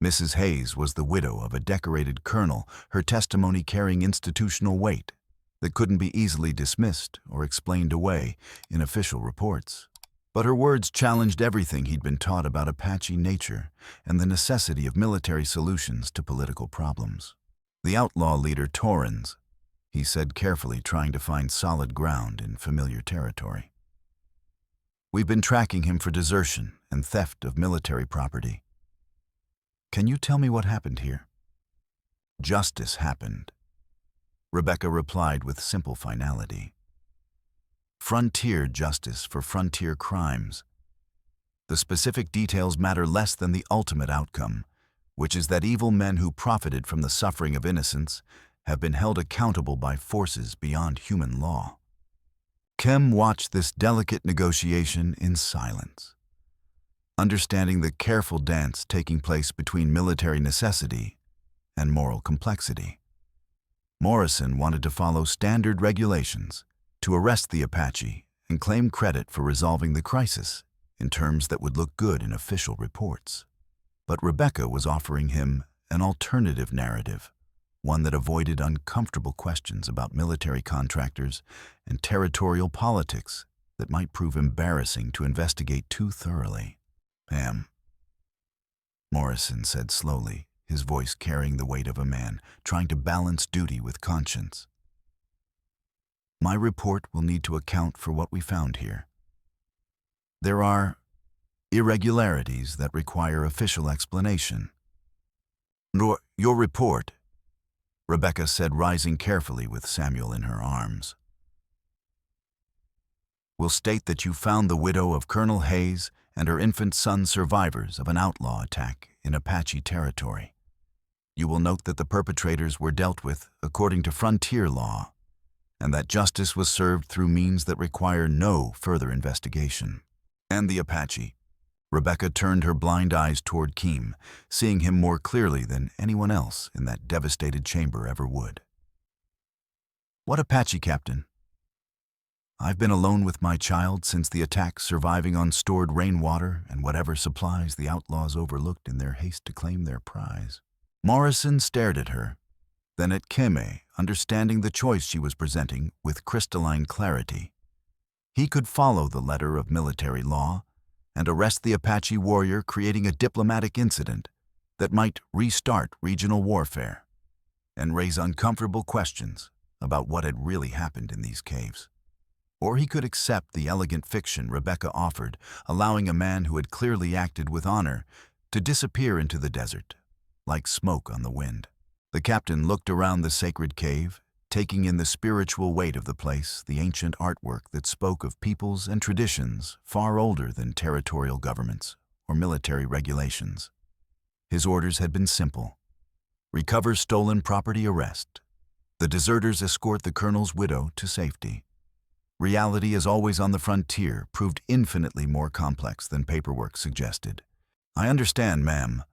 Mrs. Hayes was the widow of a decorated colonel, her testimony carrying institutional weight that couldn't be easily dismissed or explained away in official reports. But her words challenged everything he'd been taught about Apache nature and the necessity of military solutions to political problems. The outlaw leader Torrens, he said carefully, trying to find solid ground in familiar territory. We've been tracking him for desertion and theft of military property. Can you tell me what happened here? Justice happened, Rebecca replied with simple finality. Frontier justice for frontier crimes. The specific details matter less than the ultimate outcome, which is that evil men who profited from the suffering of innocents have been held accountable by forces beyond human law. Kim watched this delicate negotiation in silence, understanding the careful dance taking place between military necessity and moral complexity. Morrison wanted to follow standard regulations, to arrest the Apache and claim credit for resolving the crisis in terms that would look good in official reports. But Rebecca was offering him an alternative narrative, one that avoided uncomfortable questions about military contractors and territorial politics that might prove embarrassing to investigate too thoroughly. Ma'am, Morrison said slowly, his voice carrying the weight of a man trying to balance duty with conscience. My report will need to account for what we found here. There are irregularities that require official explanation. Your report, Rebecca said, rising carefully with Samuel in her arms, will state that you found the widow of Colonel Hayes and her infant son survivors of an outlaw attack in Apache territory. You will note that the perpetrators were dealt with according to frontier law, and that justice was served through means that require no further investigation. And the Apache. Rebecca turned her blind eyes toward Keem, seeing him more clearly than anyone else in that devastated chamber ever would. What Apache, Captain? I've been alone with my child since the attack, surviving on stored rainwater and whatever supplies the outlaws overlooked in their haste to claim their prize. Morrison stared at her, then at Keme, understanding the choice she was presenting with crystalline clarity. He could follow the letter of military law and arrest the Apache warrior, creating a diplomatic incident that might restart regional warfare and raise uncomfortable questions about what had really happened in these caves. Or he could accept the elegant fiction Rebecca offered, allowing a man who had clearly acted with honor to disappear into the desert, like smoke on the wind. The captain looked around the sacred cave, taking in the spiritual weight of the place, the ancient artwork that spoke of peoples and traditions far older than territorial governments or military regulations. His orders had been simple: recover stolen property, arrest the deserters, escort the colonel's widow to safety. Reality, as always on the frontier, proved infinitely more complex than paperwork suggested. I understand, ma'am,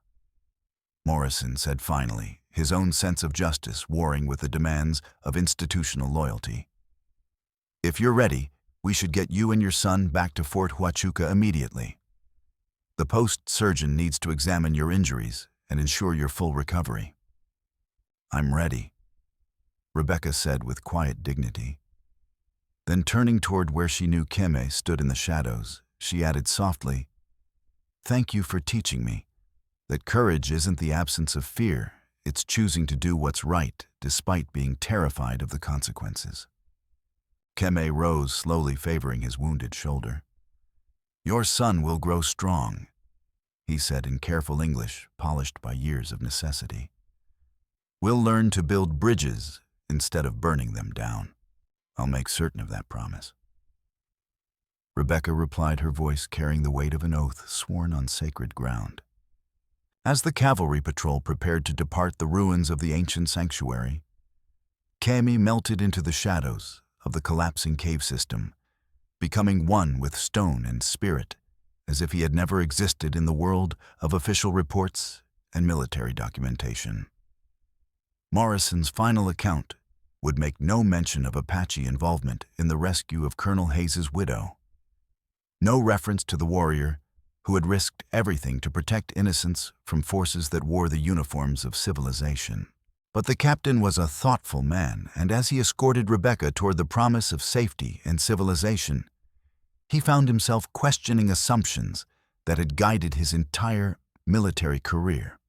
Morrison said finally, his own sense of justice warring with the demands of institutional loyalty. If you're ready, we should get you and your son back to Fort Huachuca immediately. The post-surgeon needs to examine your injuries and ensure your full recovery. I'm ready, Rebecca said with quiet dignity. Then turning toward where she knew Keme stood in the shadows, she added softly, "Thank you for teaching me that courage isn't the absence of fear, it's choosing to do what's right despite being terrified of the consequences." Keme rose slowly, favoring his wounded shoulder. "Your son will grow strong," he said in careful English polished by years of necessity. "We'll learn to build bridges instead of burning them down. I'll make certain of that promise." Rebecca replied, her voice carrying the weight of an oath sworn on sacred ground. As the cavalry patrol prepared to depart the ruins of the ancient sanctuary, Kami melted into the shadows of the collapsing cave system, becoming one with stone and spirit, as if he had never existed in the world of official reports and military documentation. Morrison's final account would make no mention of Apache involvement in the rescue of Colonel Hayes's widow. No reference to the warrior who had risked everything to protect innocents from forces that wore the uniforms of civilization. But the captain was a thoughtful man, and as he escorted Rebecca toward the promise of safety and civilization, he found himself questioning assumptions that had guided his entire military career.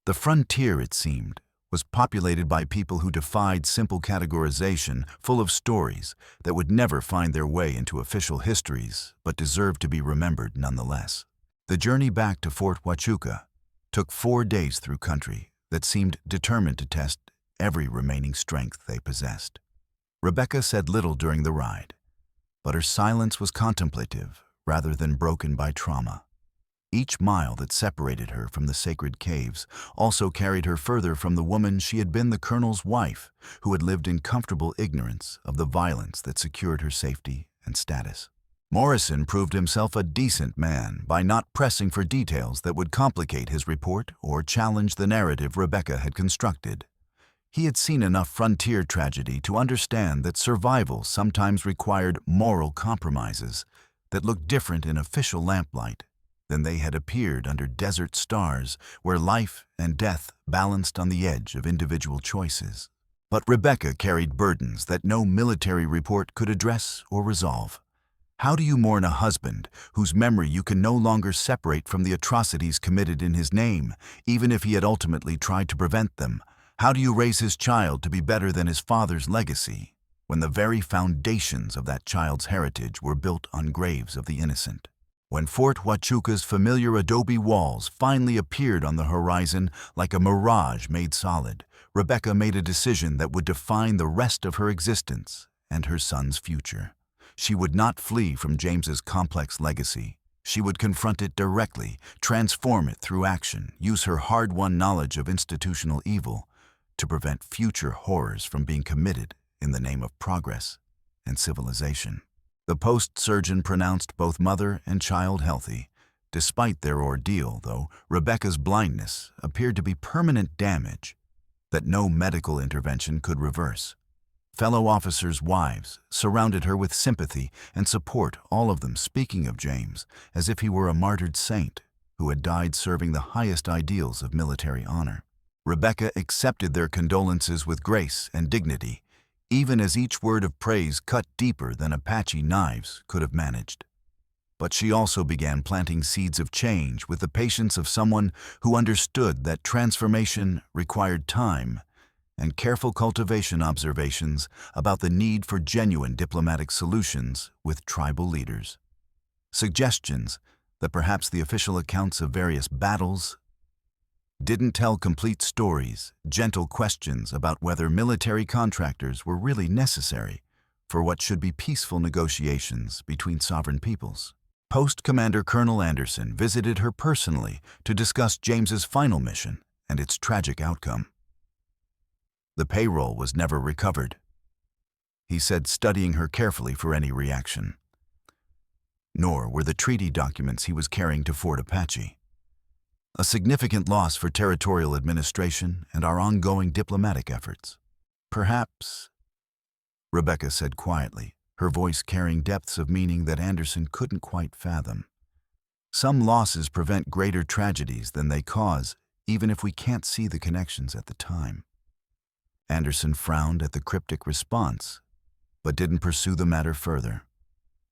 The frontier, it seemed, was populated by people who defied simple categorization, full of stories that would never find their way into official histories but deserved to be remembered nonetheless. The journey back to Fort Huachuca took 4 days through country that seemed determined to test every remaining strength they possessed. Rebecca said little during the ride, but her silence was contemplative rather than broken by trauma. Each mile that separated her from the sacred caves also carried her further from the woman she had been, the colonel's wife, who had lived in comfortable ignorance of the violence that secured her safety and status. Morrison proved himself a decent man by not pressing for details that would complicate his report or challenge the narrative Rebecca had constructed. He had seen enough frontier tragedy to understand that survival sometimes required moral compromises that looked different in official lamplight than they had appeared under desert stars where life and death balanced on the edge of individual choices. But Rebecca carried burdens that no military report could address or resolve. How do you mourn a husband whose memory you can no longer separate from the atrocities committed in his name, even if he had ultimately tried to prevent them? How do you raise his child to be better than his father's legacy, when the very foundations of that child's heritage were built on graves of the innocent? When Fort Huachuca's familiar adobe walls finally appeared on the horizon like a mirage made solid, Rebecca made a decision that would define the rest of her existence and her son's future. She would not flee from James's complex legacy. She would confront it directly, transform it through action, use her hard-won knowledge of institutional evil to prevent future horrors from being committed in the name of progress and civilization. The post-surgeon pronounced both mother and child healthy. Despite their ordeal, though, Rebecca's blindness appeared to be permanent damage that no medical intervention could reverse. Fellow officers' wives surrounded her with sympathy and support, all of them speaking of James as if he were a martyred saint who had died serving the highest ideals of military honor. Rebecca accepted their condolences with grace and dignity, even as each word of praise cut deeper than Apache knives could have managed. But she also began planting seeds of change with the patience of someone who understood that transformation required time and careful cultivation observations about the need for genuine diplomatic solutions with tribal leaders. Suggestions that perhaps the official accounts of various battles didn't tell complete stories, gentle questions about whether military contractors were really necessary for what should be peaceful negotiations between sovereign peoples. Post-Commander Colonel Anderson visited her personally to discuss James's final mission and its tragic outcome. The payroll was never recovered, he said, studying her carefully for any reaction. Nor were the treaty documents he was carrying to Fort Apache. A significant loss for territorial administration and our ongoing diplomatic efforts. Perhaps, Rebecca said quietly, her voice carrying depths of meaning that Anderson couldn't quite fathom. Some losses prevent greater tragedies than they cause, even if we can't see the connections at the time. Anderson frowned at the cryptic response, but didn't pursue the matter further.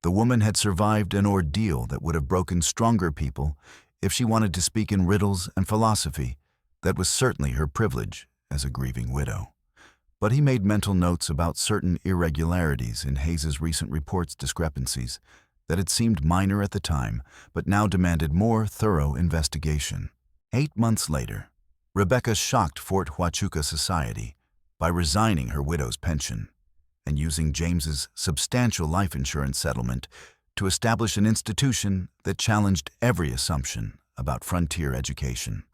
The woman had survived an ordeal that would have broken stronger people if she wanted to speak in riddles and philosophy. That was certainly her privilege as a grieving widow. But he made mental notes about certain irregularities in Hayes's recent reports, discrepancies that had seemed minor at the time, but now demanded more thorough investigation. 8 months later, Rebecca shocked Fort Huachuca society by resigning her widow's pension and using James's substantial life insurance settlement to establish an institution that challenged every assumption about frontier education.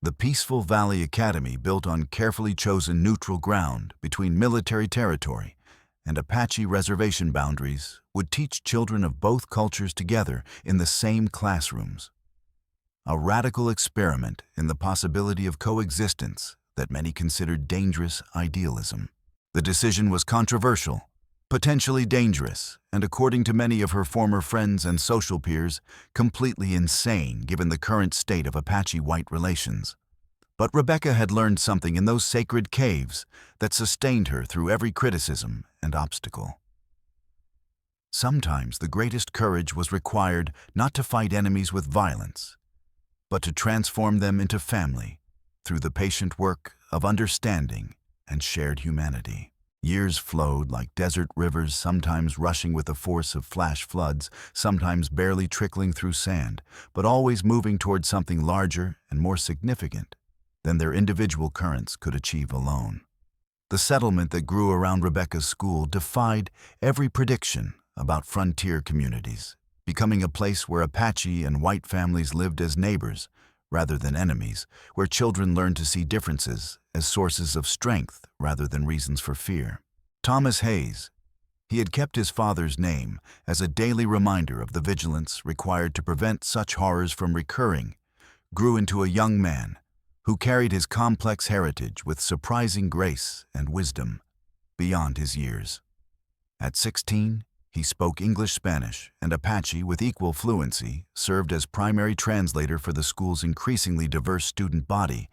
The peaceful Valley Academy, built on carefully chosen neutral ground between military territory and Apache reservation boundaries, would teach children of both cultures together in the same classrooms. A radical experiment in the possibility of coexistence that many considered dangerous idealism. The decision was controversial, potentially dangerous, and according to many of her former friends and social peers, completely insane given the current state of Apache-white relations. But Rebecca had learned something in those sacred caves that sustained her through every criticism and obstacle. Sometimes the greatest courage was required not to fight enemies with violence, but to transform them into family through the patient work of understanding and shared humanity. Years flowed like desert rivers, sometimes rushing with the force of flash floods, sometimes barely trickling through sand, but always moving toward something larger and more significant than their individual currents could achieve alone. The settlement that grew around Rebecca's school defied every prediction about frontier communities, becoming a place where Apache and white families lived as neighbors rather than enemies, where children learned to see differences as sources of strength rather than reasons for fear. Thomas Hayes, he had kept his father's name as a daily reminder of the vigilance required to prevent such horrors from recurring, grew into a young man who carried his complex heritage with surprising grace and wisdom beyond his years. At 16, he spoke English, Spanish, and Apache with equal fluency, served as primary translator for the school's increasingly diverse student body,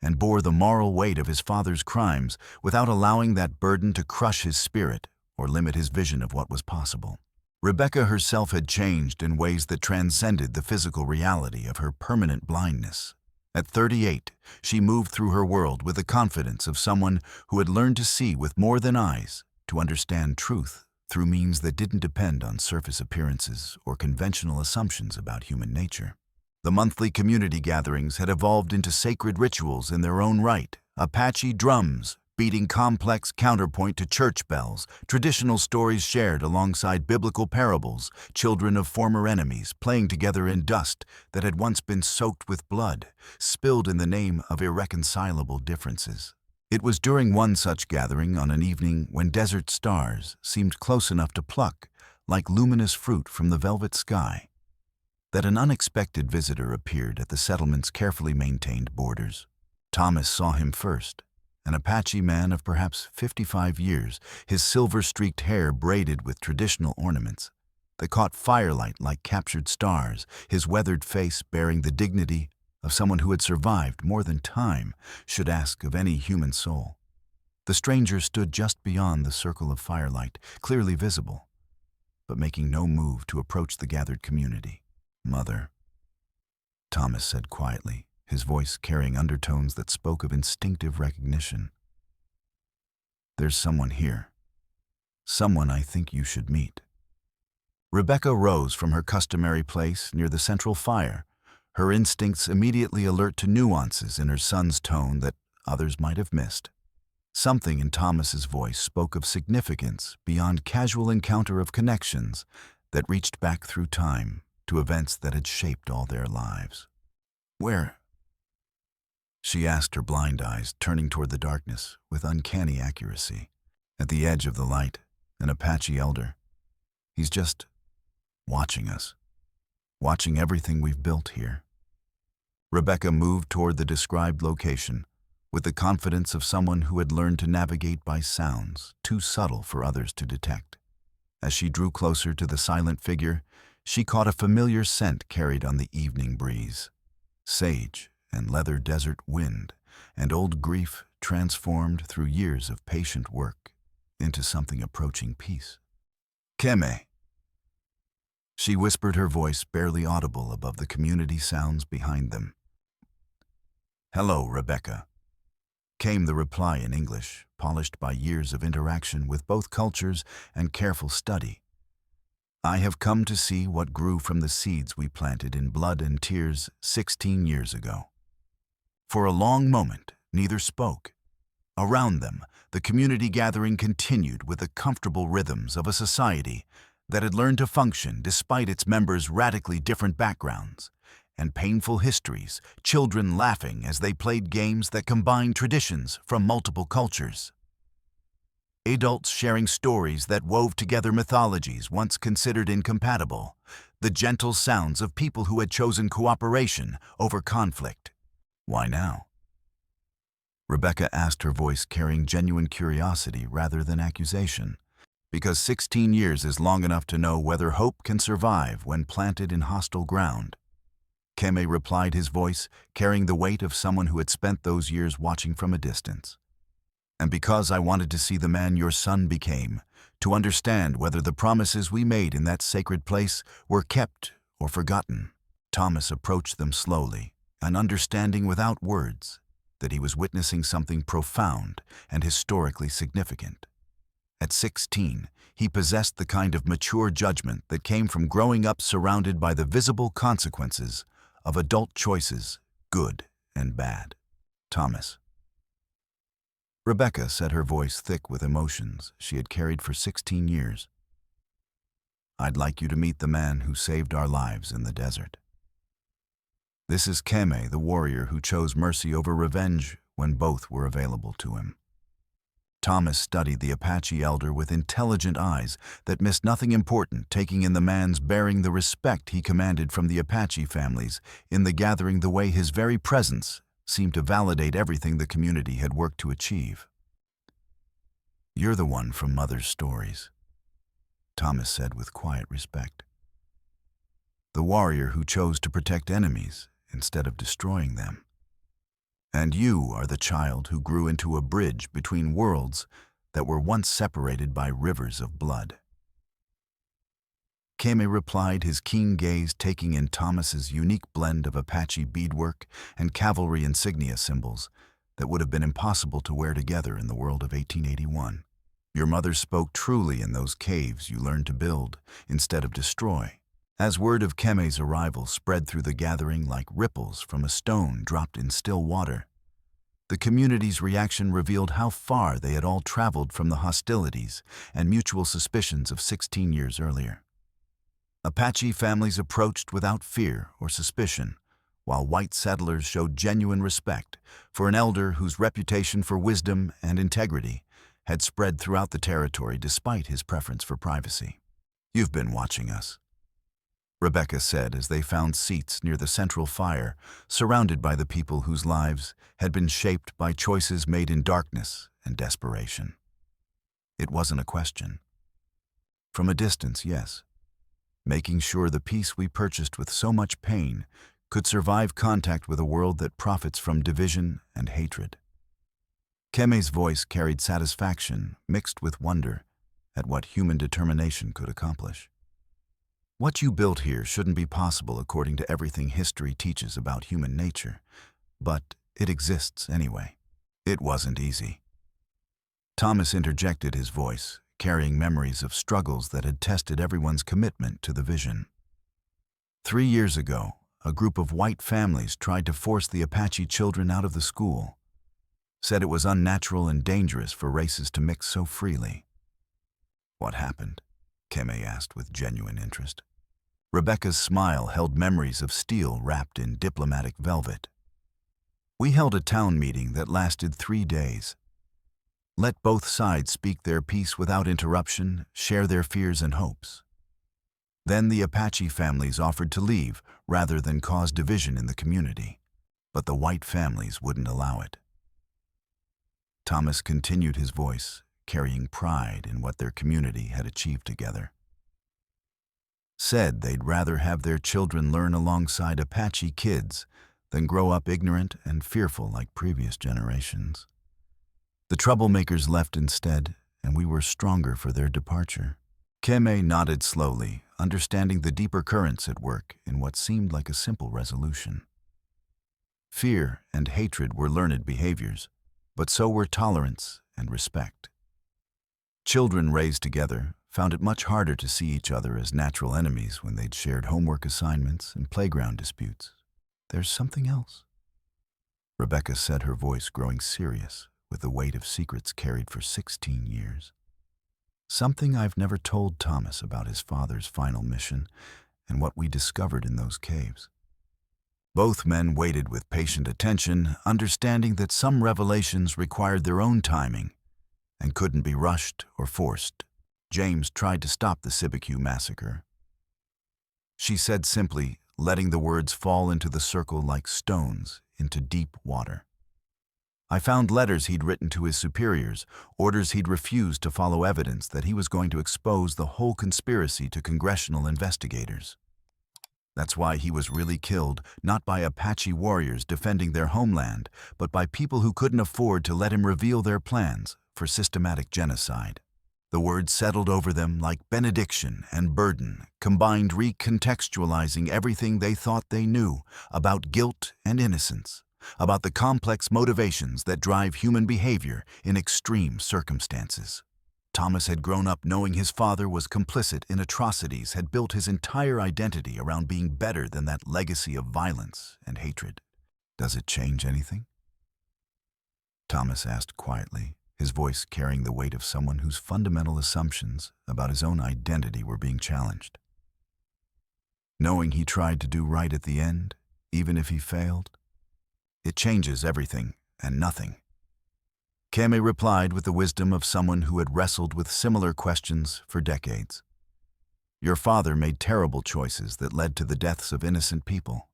and bore the moral weight of his father's crimes without allowing that burden to crush his spirit or limit his vision of what was possible. Rebecca herself had changed in ways that transcended the physical reality of her permanent blindness. At 38, she moved through her world with the confidence of someone who had learned to see with more than eyes, to understand truth through means that didn't depend on surface appearances or conventional assumptions about human nature. The monthly community gatherings had evolved into sacred rituals in their own right. Apache drums, beating complex counterpoint to church bells, traditional stories shared alongside biblical parables, children of former enemies playing together in dust that had once been soaked with blood, spilled in the name of irreconcilable differences. It was during one such gathering on an evening when desert stars seemed close enough to pluck, like luminous fruit from the velvet sky, that an unexpected visitor appeared at the settlement's carefully maintained borders. Thomas saw him first, an Apache man of perhaps 55 years, his silver-streaked hair braided with traditional ornaments that caught firelight like captured stars, his weathered face bearing the dignity of someone who had survived more than time should ask of any human soul. The stranger stood just beyond the circle of firelight, clearly visible, but making no move to approach the gathered community. "Mother," Thomas said quietly, his voice carrying undertones that spoke of instinctive recognition. "There's someone here. Someone I think you should meet." Rebecca rose from her customary place near the central fire, her instincts immediately alert to nuances in her son's tone that others might have missed. Something in Thomas's voice spoke of significance beyond casual encounter of connections that reached back through time to events that had shaped all their lives. "Where?" she asked, her blind eyes turning toward the darkness with uncanny accuracy. "At the edge of the light, an Apache elder. He's just watching us, watching everything we've built here." Rebecca moved toward the described location with the confidence of someone who had learned to navigate by sounds too subtle for others to detect. As she drew closer to the silent figure, she caught a familiar scent carried on the evening breeze. Sage and leather desert wind, and old grief transformed through years of patient work into something approaching peace. "Keme," she whispered, her voice barely audible above the community sounds behind them. "Hello, Rebecca," came the reply in English, polished by years of interaction with both cultures and careful study. I have come to see what grew from the seeds we planted in blood and tears 16 years ago. For a long moment, neither spoke. Around them, the community gathering continued with the comfortable rhythms of a society that had learned to function despite its members' radically different backgrounds and painful histories, children laughing as they played games that combined traditions from multiple cultures. Adults sharing stories that wove together mythologies once considered incompatible, the gentle sounds of people who had chosen cooperation over conflict. Why now? Rebecca asked, her voice carrying genuine curiosity rather than accusation. Because 16 years is long enough to know whether hope can survive when planted in hostile ground. Keme replied, his voice carrying the weight of someone who had spent those years watching from a distance. And because I wanted to see the man your son became, to understand whether the promises we made in that sacred place were kept or forgotten. Thomas approached them slowly, an understanding without words that he was witnessing something profound and historically significant. At 16, he possessed the kind of mature judgment that came from growing up surrounded by the visible consequences of adult choices, good and bad. Thomas. Rebecca said, her voice thick with emotions she had carried for 16 years. I'd like you to meet the man who saved our lives in the desert. This is Keme, the warrior who chose mercy over revenge when both were available to him. Thomas studied the Apache elder with intelligent eyes that missed nothing important, taking in the man's bearing the respect he commanded from the Apache families in the gathering, the way his very presence seemed to validate everything the community had worked to achieve. You're the one from Mother's stories, Thomas said with quiet respect. The warrior who chose to protect enemies instead of destroying them. And you are the child who grew into a bridge between worlds that were once separated by rivers of blood. Keme replied, his keen gaze taking in Thomas's unique blend of Apache beadwork and cavalry insignia symbols that would have been impossible to wear together in the world of 1881. Your mother spoke truly in those caves you learned to build instead of destroy. As word of Keme's arrival spread through the gathering like ripples from a stone dropped in still water, the community's reaction revealed how far they had all traveled from the hostilities and mutual suspicions of 16 years earlier. Apache families approached without fear or suspicion, while white settlers showed genuine respect for an elder whose reputation for wisdom and integrity had spread throughout the territory despite his preference for privacy. You've been watching us, Rebecca said as they found seats near the central fire, surrounded by the people whose lives had been shaped by choices made in darkness and desperation. It wasn't a question. From a distance, yes. Making sure the peace we purchased with so much pain could survive contact with a world that profits from division and hatred. Keme's voice carried satisfaction mixed with wonder at what human determination could accomplish. What you built here shouldn't be possible according to everything history teaches about human nature, but it exists anyway. It wasn't easy. Thomas interjected, his voice carrying memories of struggles that had tested everyone's commitment to the vision. 3 years ago, a group of white families tried to force the Apache children out of the school, said it was unnatural and dangerous for races to mix so freely. What happened? Keme asked with genuine interest. Rebecca's smile held memories of steel wrapped in diplomatic velvet. We held a town meeting that lasted 3 days. Let both sides speak their piece without interruption, share their fears and hopes. Then the Apache families offered to leave rather than cause division in the community, but the white families wouldn't allow it. Thomas continued, his voice carrying pride in what their community had achieved together. Said they'd rather have their children learn alongside Apache kids than grow up ignorant and fearful like previous generations. The troublemakers left instead, and we were stronger for their departure. Keme nodded slowly, understanding the deeper currents at work in what seemed like a simple resolution. Fear and hatred were learned behaviors, but so were tolerance and respect. Children raised together found it much harder to see each other as natural enemies when they'd shared homework assignments and playground disputes. "There's something else," Rebecca said, her voice growing serious with the weight of secrets carried for 16 years. "Something I've never told Thomas about his father's final mission and what we discovered in those caves." Both men waited with patient attention, understanding that some revelations required their own timing and couldn't be rushed or forced. James tried to stop the Sibicu massacre. She said simply, letting the words fall into the circle like stones into deep water. "I found letters he'd written to his superiors, orders he'd refused to follow evidence that he was going to expose the whole conspiracy to congressional investigators. That's why he was really killed, not by Apache warriors defending their homeland, but by people who couldn't afford to let him reveal their plans for systematic genocide." The words settled over them like benediction and burden, combined recontextualizing everything they thought they knew about guilt and innocence, about the complex motivations that drive human behavior in extreme circumstances. Thomas had grown up knowing his father was complicit in atrocities, had built his entire identity around being better than that legacy of violence and hatred. "Does it change anything?" Thomas asked quietly, his voice carrying the weight of someone whose fundamental assumptions about his own identity were being challenged. "Knowing he tried to do right at the end, even if he failed, it changes everything and nothing." Kame replied with the wisdom of someone who had wrestled with similar questions for decades. "Your father made terrible choices that led to the deaths of innocent people.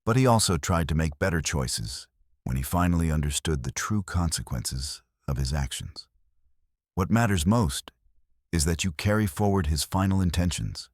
But he also tried to make better choices when he finally understood the true consequences of his actions. What matters most is that you carry forward his final intentions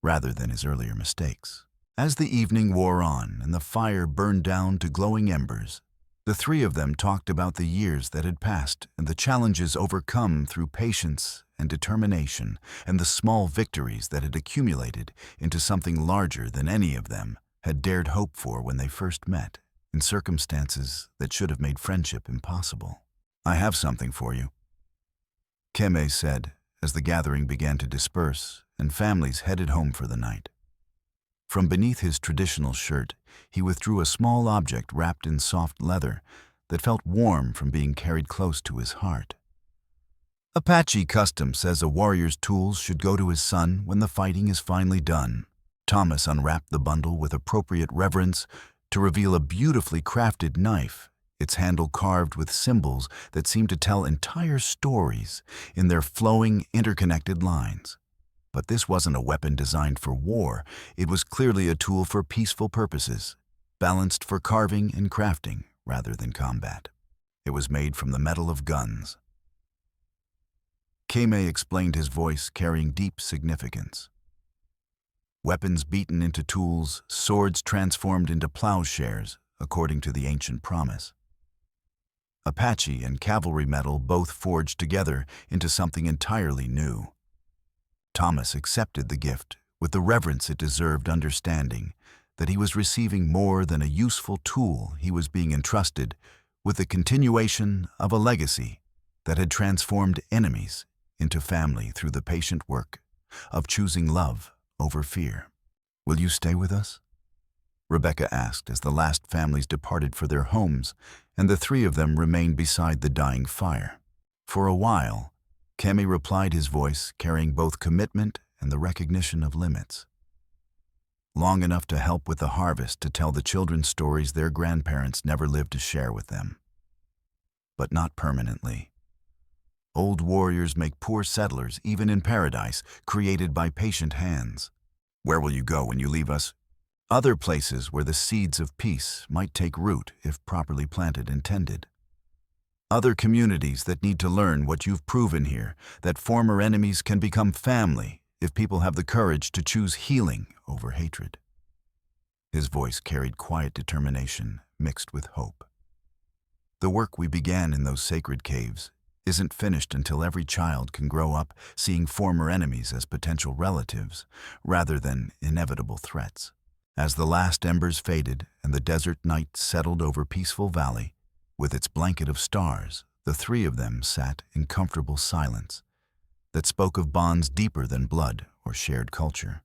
rather than his earlier mistakes." As the evening wore on and the fire burned down to glowing embers, the three of them talked about the years that had passed and the challenges overcome through patience and determination, and the small victories that had accumulated into something larger than any of them had dared hope for when they first met, in circumstances that should have made friendship impossible. "I have something for you," Keme said as the gathering began to disperse and families headed home for the night. From beneath his traditional shirt, he withdrew a small object wrapped in soft leather that felt warm from being carried close to his heart. "Apache custom says a warrior's tools should go to his son when the fighting is finally done." Thomas unwrapped the bundle with appropriate reverence to reveal a beautifully crafted knife, its handle carved with symbols that seemed to tell entire stories in their flowing, interconnected lines. But this wasn't a weapon designed for war. It was clearly a tool for peaceful purposes, balanced for carving and crafting rather than combat. It was made from the metal of guns. Kame explained, his voice carrying deep significance. Weapons beaten into tools, swords transformed into plowshares, according to the ancient promise. Apache and cavalry metal both forged together into something entirely new. Thomas accepted the gift with the reverence it deserved, understanding that he was receiving more than a useful tool. He was being entrusted with the continuation of a legacy that had transformed enemies into family through the patient work of choosing love over fear. "Will you stay with us?" Rebecca asked as the last families departed for their homes and the three of them remained beside the dying fire. For a while, Kemi replied, his voice carrying both commitment and the recognition of limits. Long enough to help with the harvest, to tell the children stories their grandparents never lived to share with them. But not permanently. Old warriors make poor settlers, even in paradise, created by patient hands. Where will you go when you leave us? Other places where the seeds of peace might take root if properly planted and tended. Other communities that need to learn what you've proven here, that former enemies can become family if people have the courage to choose healing over hatred. His voice carried quiet determination mixed with hope. The work we began in those sacred caves isn't finished until every child can grow up seeing former enemies as potential relatives rather than inevitable threats. As the last embers faded and the desert night settled over Peaceful Valley, with its blanket of stars, the three of them sat in comfortable silence, that spoke of bonds deeper than blood or shared culture.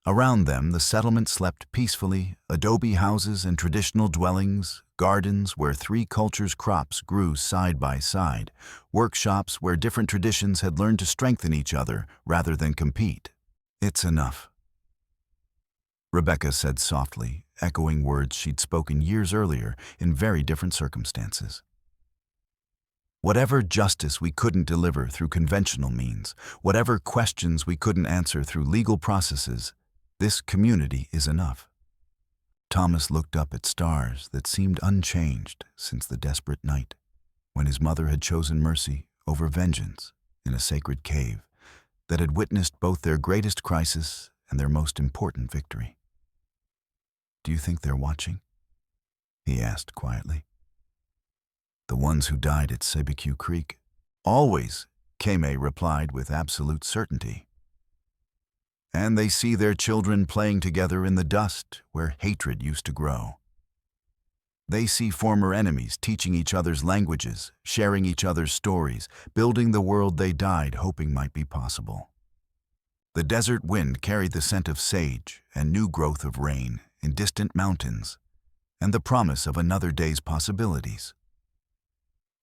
Around them, the settlement slept peacefully, adobe houses and traditional dwellings, gardens where three cultures' crops grew side by side, workshops where different traditions had learned to strengthen each other rather than compete. "It's enough," Rebecca said softly, echoing words she'd spoken years earlier in very different circumstances. "Whatever justice we couldn't deliver through conventional means, whatever questions we couldn't answer through legal processes, this community is enough." Thomas looked up at stars that seemed unchanged since the desperate night, when his mother had chosen mercy over vengeance in a sacred cave that had witnessed both their greatest crisis and their most important victory. "Do you think they're watching?" he asked quietly. "The ones who died at Sabique Creek." "Always," Kame replied with absolute certainty. "And they see their children playing together in the dust where hatred used to grow. They see former enemies teaching each other's languages, sharing each other's stories, building the world they died hoping might be possible." The desert wind carried the scent of sage and new growth of rain in distant mountains, and the promise of another day's possibilities.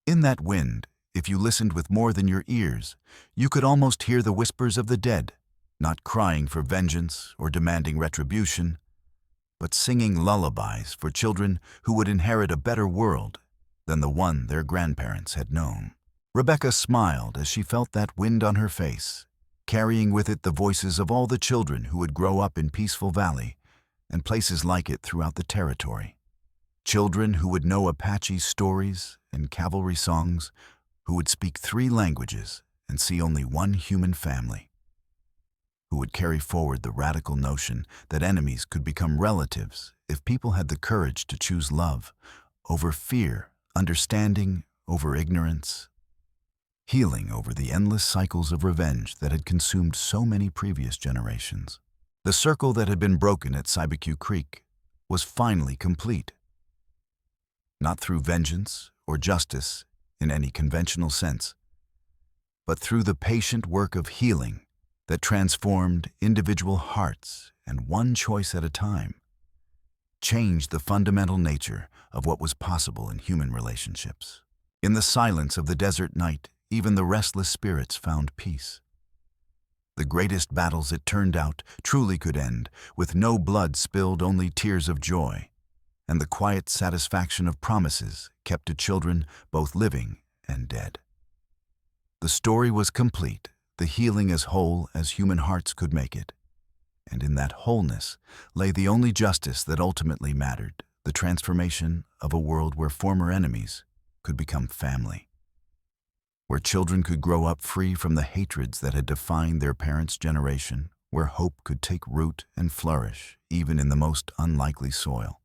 In that wind, if you listened with more than your ears, you could almost hear the whispers of the dead, not crying for vengeance or demanding retribution, but singing lullabies for children who would inherit a better world than the one their grandparents had known. Rebecca smiled as she felt that wind on her face, carrying with it the voices of all the children who would grow up in Peaceful Valley and places like it throughout the territory. Children who would know Apache stories and cavalry songs, who would speak 3 languages and see only one human family, who would carry forward the radical notion that enemies could become relatives if people had the courage to choose love over fear, understanding over ignorance, healing over the endless cycles of revenge that had consumed so many previous generations. The circle that had been broken at Sabique Creek was finally complete. Not through vengeance or justice in any conventional sense, but through the patient work of healing that transformed individual hearts and one choice at a time, changed the fundamental nature of what was possible in human relationships. In the silence of the desert night, even the restless spirits found peace. The greatest battles, it turned out, truly could end with no blood spilled, only tears of joy, and the quiet satisfaction of promises kept to children both living and dead. The story was complete, the healing as whole as human hearts could make it. And in that wholeness lay the only justice that ultimately mattered, the transformation of a world where former enemies could become family, where children could grow up free from the hatreds that had defined their parents' generation, where hope could take root and flourish even in the most unlikely soil.